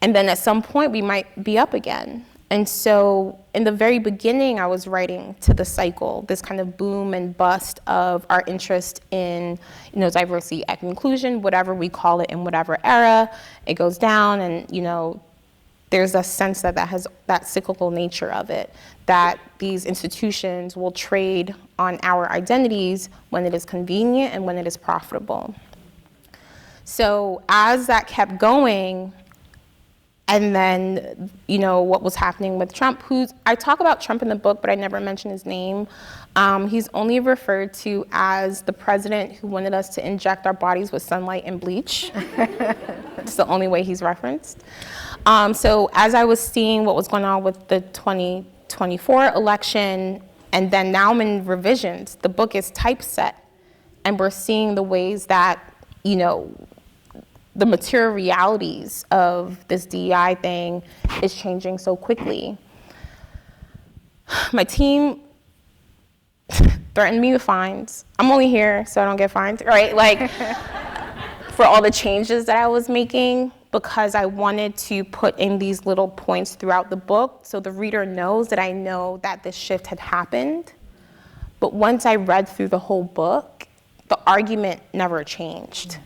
And then at some point we might be up again. And so in the very beginning, I was writing to the cycle, this kind of boom and bust of our interest in, you know, diversity and inclusion, whatever we call it in whatever era. It goes down, and you know, there's a sense that has that cyclical nature of it, that these institutions will trade on our identities when it is convenient and when it is profitable. So as that kept going, And then, what was happening with Trump, I talk about Trump in the book, but I never mention his name. He's only referred to as the president who wanted us to inject our bodies with sunlight and bleach. It's the only way he's referenced. So as I was seeing what was going on with the 2024 election, and then now I'm in revisions, the book is typeset, and we're seeing the ways that, the material realities of this DEI thing is changing so quickly. My team threatened me with fines. I'm only here so I don't get fined, right? Like, for all the changes that I was making, because I wanted to put in these little points throughout the book so the reader knows that I know that this shift had happened. But once I read through the whole book, the argument never changed.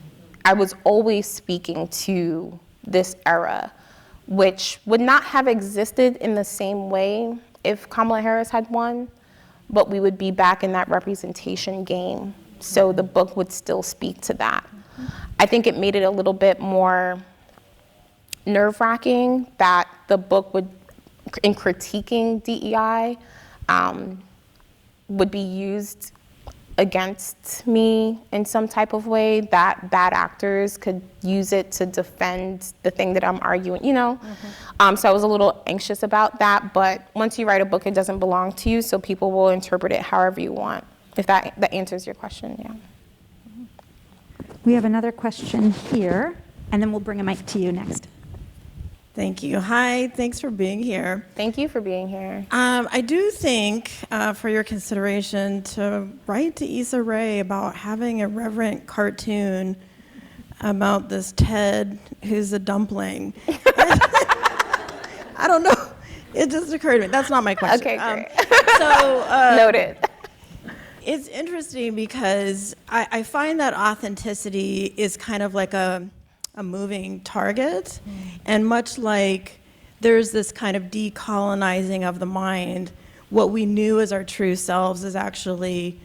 I was always speaking to this era, which would not have existed in the same way if Kamala Harris had won, but we would be back in that representation game. So the book would still speak to that. I think it made it a little bit more nerve-wracking that the book would, in critiquing DEI, would be used against me in some type of way, that bad actors could use it to defend the thing that I'm arguing, So I was a little anxious about that, but once you write a book, it doesn't belong to you, so people will interpret it however you want, if that answers your question, yeah. We have another question here, and then we'll bring a mic to you next. Thank you. Hi, thanks for being here. Thank you for being here. I do think for your consideration to write to Issa Rae about having a reverent cartoon about this Ted who's a dumpling. I don't know. It just occurred to me. That's not my question. Okay, great. Noted. It's interesting because I find that authenticity is kind of like a moving target, and much like there's this kind of decolonizing of the mind, what we knew as our true selves is actually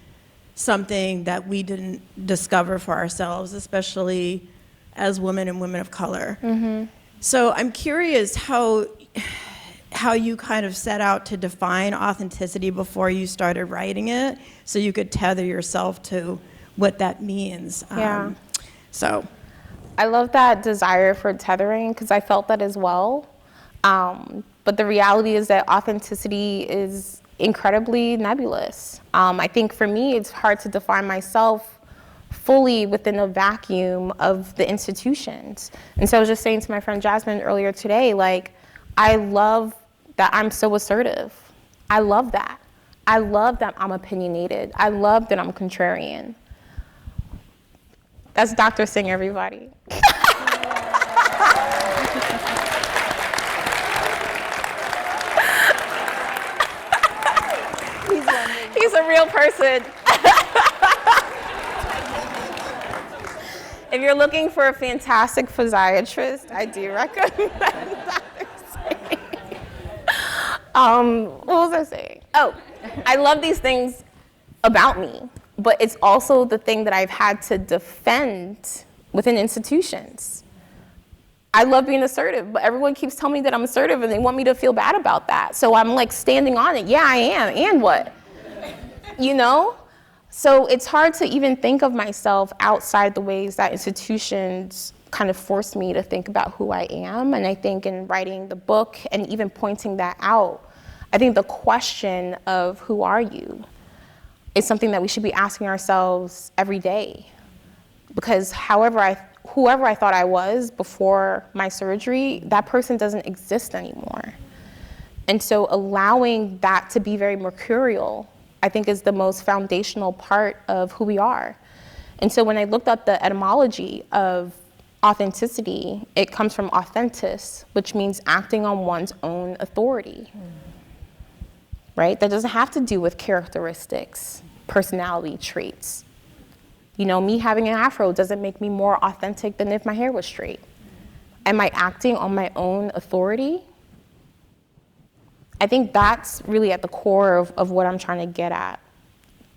something that we didn't discover for ourselves, especially as women and women of color. So I'm curious how you kind of set out to define authenticity before you started writing it, so you could tether yourself to what that means. So I love that desire for tethering because I felt that as well. But the reality is that authenticity is incredibly nebulous. I think for me, it's hard to define myself fully within a vacuum of the institutions. And so I was just saying to my friend Jasmine earlier today, like, I love that I'm so assertive. I love that. I love that I'm opinionated. I love that I'm contrarian. That's Dr. Singh, everybody. He's a real person. If you're looking for a fantastic physiatrist, I do recommend Dr. Singh. What was I saying? Oh, I love these things about me, but it's also the thing that I've had to defend within institutions. I love being assertive, but everyone keeps telling me that I'm assertive and they want me to feel bad about that. So I'm like standing on it. Yeah, I am. And what? So it's hard to even think of myself outside the ways that institutions kind of force me to think about who I am. And I think in writing the book and even pointing that out, I think the question of who are you is something that we should be asking ourselves every day. Because whoever I thought I was before my surgery, that person doesn't exist anymore. And so allowing that to be very mercurial, I think, is the most foundational part of who we are. And so when I looked up the etymology of authenticity, it comes from authentis, which means acting on one's own authority, right? That doesn't have to do with characteristics, personality traits. Me having an afro doesn't make me more authentic than if my hair was straight. Am I acting on my own authority? I think that's really at the core of what I'm trying to get at.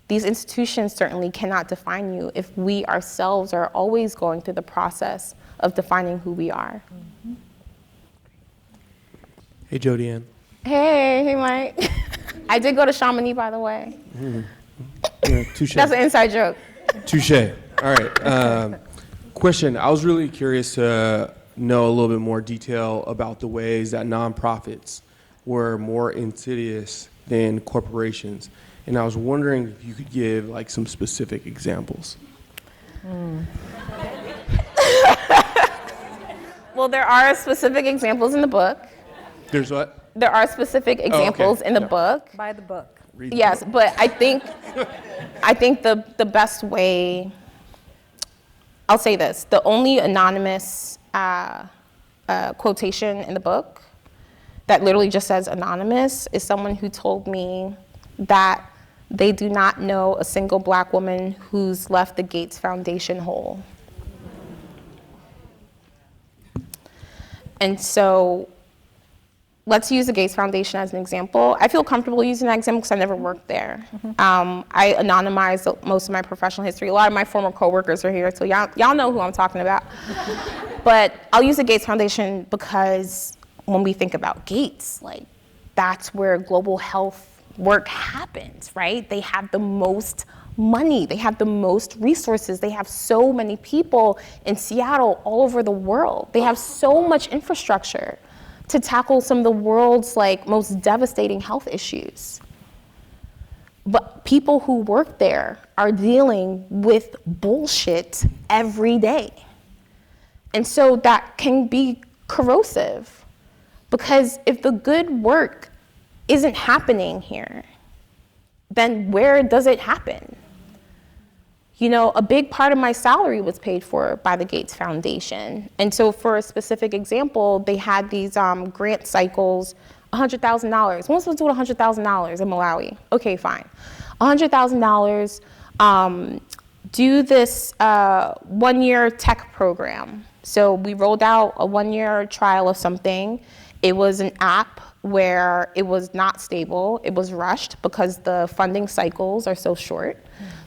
These institutions certainly cannot define you if we ourselves are always going through the process of defining who we are. Hey, Jodi-Ann. Hey Mike. I did go to Chamonix, by the way. Yeah, touche. That's an inside joke. Touche. All right. Question. I was really curious to know a little bit more detail about the ways that nonprofits were more insidious than corporations. And I was wondering if you could give like some specific examples. Well, there are specific examples in the book. There's what? There are specific examples in the book. By the book. Read the Yes, book. but I think the best way, I'll say this, the only anonymous quotation in the book that literally just says anonymous is someone who told me that they do not know a single Black woman who's left the Gates Foundation whole. And so let's use the Gates Foundation as an example. I feel comfortable using that example because I never worked there. I anonymized most of my professional history. A lot of my former coworkers are here, so y'all know who I'm talking about. But I'll use the Gates Foundation because when we think about Gates, like that's where global health work happens, right? They have the most money, they have the most resources, they have so many people in Seattle, all over the world. They have so much infrastructure to tackle some of the world's like most devastating health issues. But people who work there are dealing with bullshit every day. And so that can be corrosive because if the good work isn't happening here, then where does it happen? You know, a big part of my salary was paid for by the Gates Foundation. And so for a specific example, they had these grant cycles, $100,000. Who's supposed to do $100,000 in Malawi? Okay, fine. $100,000, do this 1-year tech program. So we rolled out a 1-year trial of something. It was an app where it was not stable. It was rushed because the funding cycles are so short.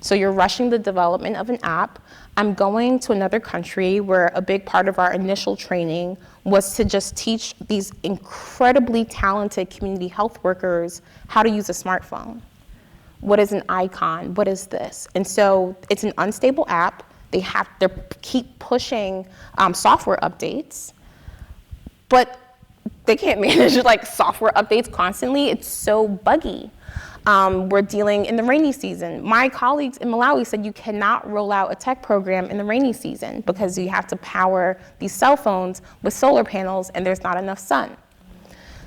So you're rushing the development of an app. I'm going to another country where a big part of our initial training was to just teach these incredibly talented community health workers how to use a smartphone. What is an icon? What is this? And so it's an unstable app. They keep pushing software updates, but they can't manage like software updates constantly. It's so buggy. We're dealing in the rainy season. My colleagues in Malawi said you cannot roll out a tech program in the rainy season because you have to power these cell phones with solar panels and there's not enough sun.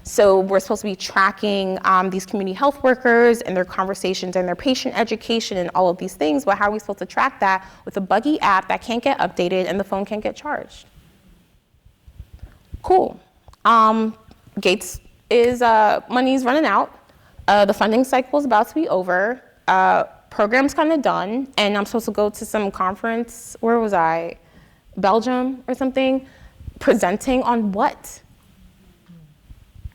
So we're supposed to be tracking these community health workers and their conversations and their patient education and all of these things, but how are we supposed to track that with a buggy app that can't get updated and the phone can't get charged? Cool. Gates is, money's running out. The funding cycle is about to be over. Program's kind of done, and I'm supposed to go to some conference, where was I? Belgium or something, presenting on what?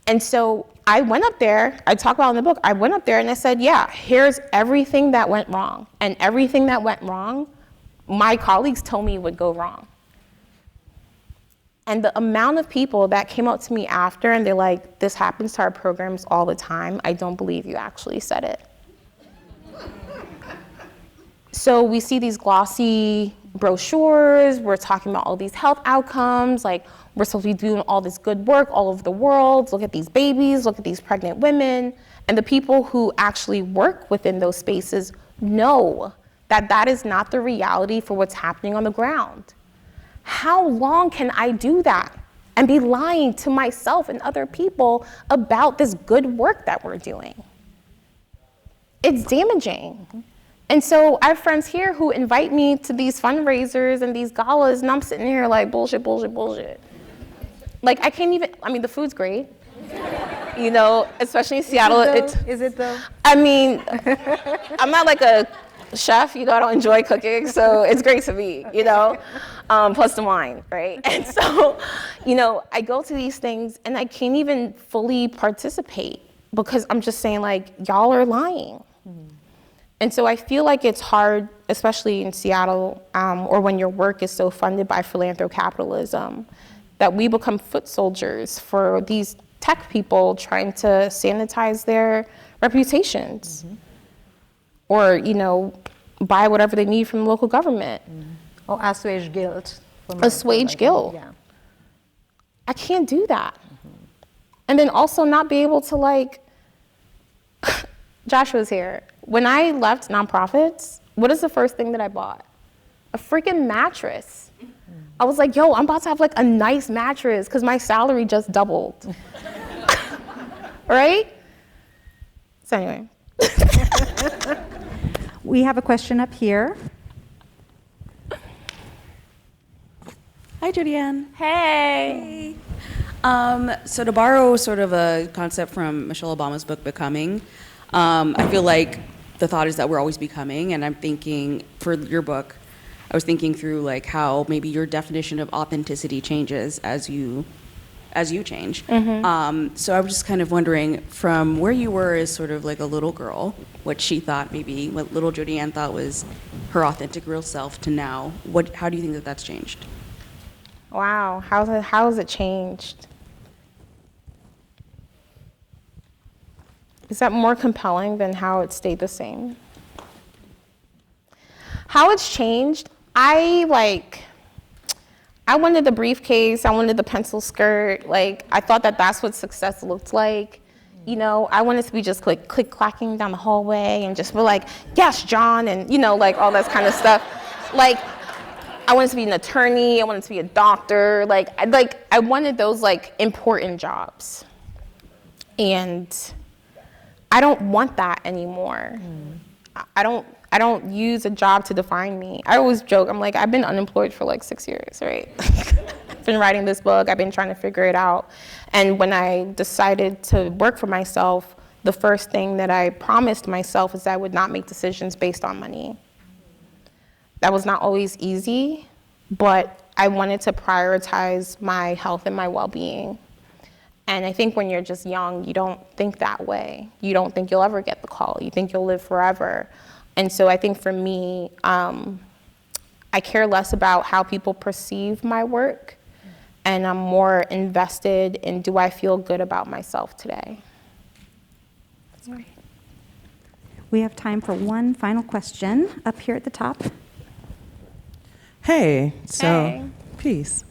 And so I went up there, I talk about in the book, I went up there and I said, yeah, here's everything that went wrong. And everything that went wrong, my colleagues told me would go wrong. And the amount of people that came up to me after and they're like, this happens to our programs all the time. I don't believe you actually said it. So we see these glossy brochures. We're talking about all these health outcomes. Like we're supposed to be doing all this good work all over the world. Look at these babies, look at these pregnant women. And the people who actually work within those spaces know that that is not the reality for what's happening on the ground. How long can I do that and be lying to myself and other people about this good work that we're doing? It's damaging. And so I have friends here who invite me to these fundraisers and these galas, and I'm sitting here like, bullshit, bullshit, bullshit. Like, I can't even, I mean, the food's great. You know, especially in Seattle. Is it though? I mean, I'm not like a chef, you know, I don't enjoy cooking, so it's great to me, you know, plus the wine, right? And so, you know, I go to these things and I can't even fully participate because I'm just saying like, y'all are lying. And so I feel like it's hard, especially in Seattle, or when your work is so funded by philanthrocapitalism, that we become foot soldiers for these tech people trying to sanitize their reputations, or, you know, buy whatever they need from the local government. Or assuage guilt. Assuage guilt. Yeah. I can't do that. And then also not be able to, like, Joshua's here. When I left nonprofits, what is the first thing that I bought? A freaking mattress. I was like, yo, I'm about to have like a nice mattress because my salary just doubled. Right? So anyway. We have a question up here. Hi, Jodi-Ann. Hey. So to borrow sort of a concept from Michelle Obama's book, Becoming, I feel like the thought is that we're always becoming, and I'm thinking for your book, I was thinking through like how maybe your definition of authenticity changes as you change. So I was just kind of wondering, from where you were as sort of like a little girl, what she thought maybe, what little Jodi-Ann thought was her authentic real self, to now, how do you think that that's changed? Wow, how has it changed? Is that more compelling than how it stayed the same? How it's changed, I wanted the briefcase, I wanted the pencil skirt, like, I thought that that's what success looked like. You know, I wanted to be just like click-clacking down the hallway and just be like, yes, John, and, you know, like all that kind of stuff. Like, I wanted to be an attorney, I wanted to be a doctor, I wanted those like important jobs. And I don't want that anymore. I don't use a job to define me. I always joke, I'm like, I've been unemployed for like 6 years, right? I've been writing this book, I've been trying to figure it out. And when I decided to work for myself, the first thing that I promised myself is that I would not make decisions based on money. That was not always easy, but I wanted to prioritize my health and my well-being. And I think when you're just young, you don't think that way. You don't think you'll ever get the call. You think you'll live forever. And so I think for me, I care less about how people perceive my work, and I'm more invested in, do I feel good about myself today? That's great. We have time for one final question up here at the top. Hey, peace.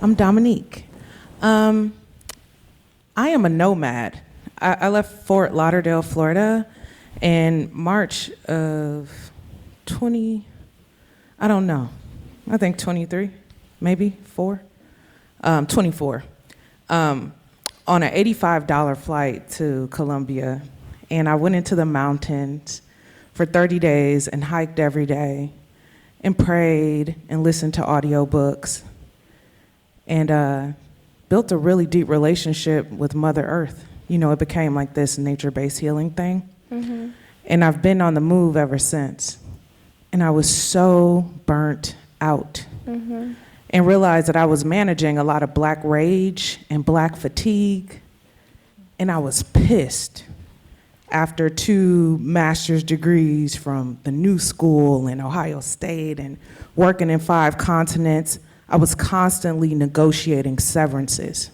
I'm Dominique. I am a nomad. I left Fort Lauderdale, Florida in March of 23, maybe 24, on an $85 flight to Colombia. And I went into the mountains for 30 days and hiked every day and prayed and listened to audiobooks and built a really deep relationship with Mother Earth. You know, it became like this nature-based healing thing. Mm-hmm. And I've been on the move ever since. And I was so burnt out. Mm-hmm. And realized that I was managing a lot of Black rage and Black fatigue. And I was pissed. After 2 master's degrees from the New School in Ohio State and working in 5 continents, I was constantly negotiating severances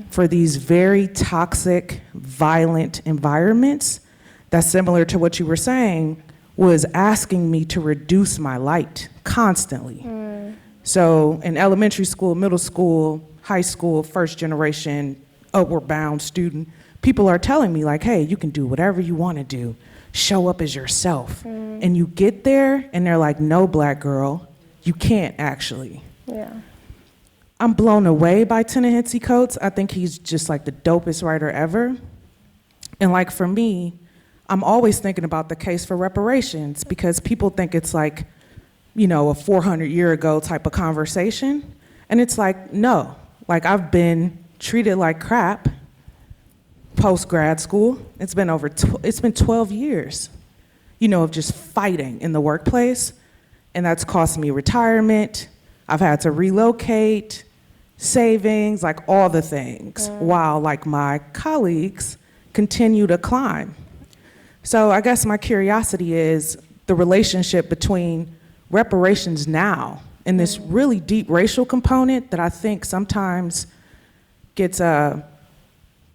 for these very toxic, violent environments that, similar to what you were saying, was asking me to reduce my light constantly. So in elementary school, middle school, high school, first generation, upward bound student, people are telling me like, hey, you can do whatever you want to do. Show up as yourself. And you get there and they're like, no, Black girl, you can't actually. Yeah. I'm blown away by Ta-Nehisi Coates. I think he's just like the dopest writer ever. And like for me, I'm always thinking about the case for reparations because people think it's like, you know, a 400-year ago type of conversation. And it's like, no, like I've been treated like crap post-grad school. It's been 12 years, you know, of just fighting in the workplace. And that's cost me retirement. I've had to relocate, savings, like all the things, while like my colleagues continue to climb. So I guess my curiosity is the relationship between reparations now and this really deep racial component that I think sometimes gets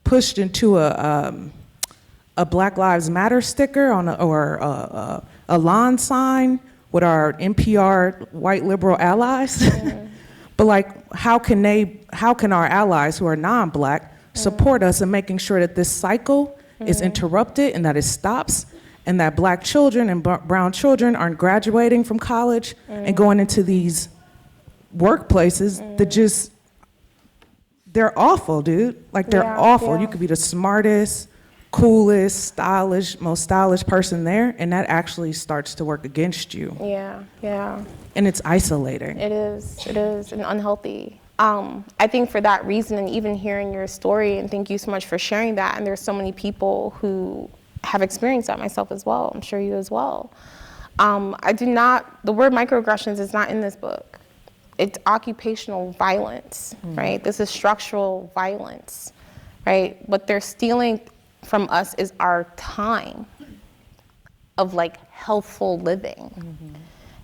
pushed into a Black Lives Matter sticker on a lawn sign with our NPR white liberal allies. But like, how can our allies who are non-Black support us in making sure that this cycle is interrupted and that it stops, and that Black children and brown children aren't graduating from college and going into these workplaces that just, they're awful, dude. Like, they're awful. You could be the smartest, coolest, most stylish person there, and that actually starts to work against you. Yeah. And it's isolating. It is, and unhealthy. I think for that reason, and even hearing your story, and thank you so much for sharing that, and there's so many people who have experienced that, myself as well, I'm sure you as well. The word microaggressions is not in this book. It's occupational violence, right? This is structural violence, right? What they're stealing from us is our time of like healthful living.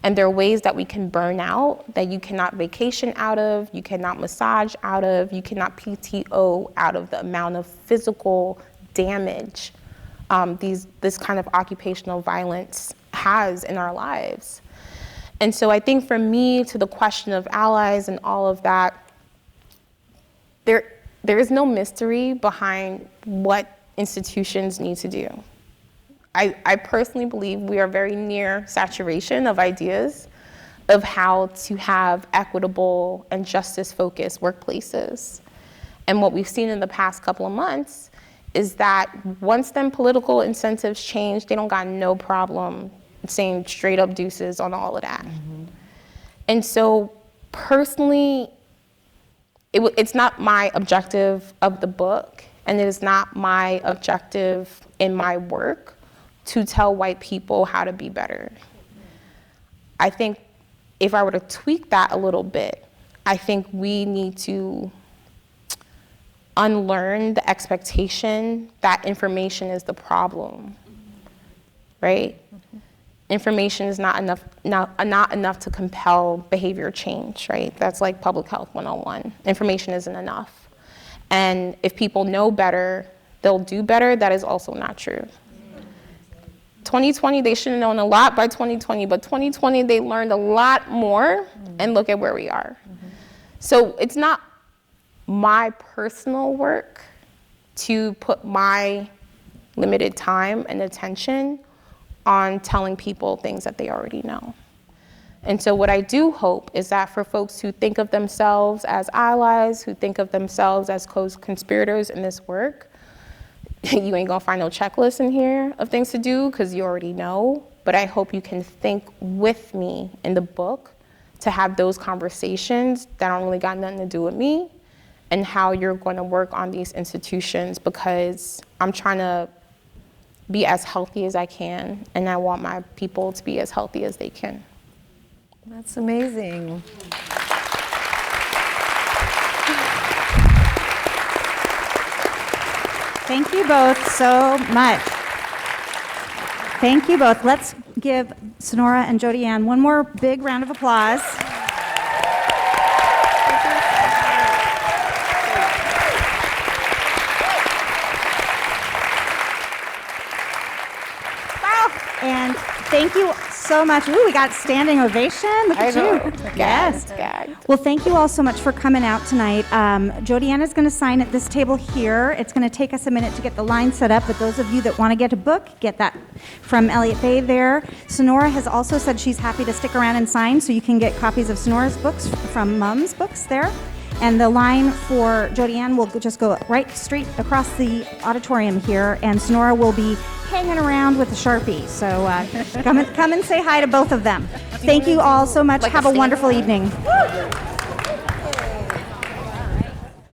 And there are ways that we can burn out that you cannot vacation out of, you cannot massage out of, you cannot PTO out of the amount of physical damage this kind of occupational violence has in our lives. And so I think for me, to the question of allies and all of that, there is no mystery behind what institutions need to do. I personally believe we are very near saturation of ideas of how to have equitable and justice-focused workplaces. And what we've seen in the past couple of months is that once them political incentives change, they don't got no problem saying straight up deuces on all of that. And so personally, it's not my objective of the book, and it is not my objective in my work to tell white people how to be better. I think if I were to tweak that a little bit, I think we need to unlearn the expectation that information is the problem, right? Information is not enough to compel behavior change, right? That's like public health 101. Information isn't enough. And if people know better, they'll do better. That is also not true. 2020, they should have known a lot by 2020, but 2020, they learned a lot more, and look at where we are. So it's not my personal work to put my limited time and attention on telling people things that they already know. And so what I do hope is that for folks who think of themselves as allies, who think of themselves as co-conspirators in this work, you ain't gonna find no checklist in here of things to do because you already know, but I hope you can think with me in the book to have those conversations that don't really got nothing to do with me and how you're gonna work on these institutions, because I'm trying to be as healthy as I can, and I want my people to be as healthy as they can. That's amazing. Thank you both so much. Thank you both. Let's give Sonora and Jodi-Ann one more big round of applause. And thank you so much. Ooh, we got standing ovation. Look at you. Yes. Well, thank you all so much for coming out tonight. Jodi-Ann is going to sign at this table here. It's going to take us a minute to get the line set up, but those of you that want to get a book, get that from Elliott Bay there. Sonora has also said she's happy to stick around and sign, so you can get copies of Sonora's books from Mum's Books there. And the line for Jodi-Ann will just go right straight across the auditorium here, and Sonora will be hanging around with a Sharpie. So come and say hi to both of them. Thank you all so much. Have a wonderful evening.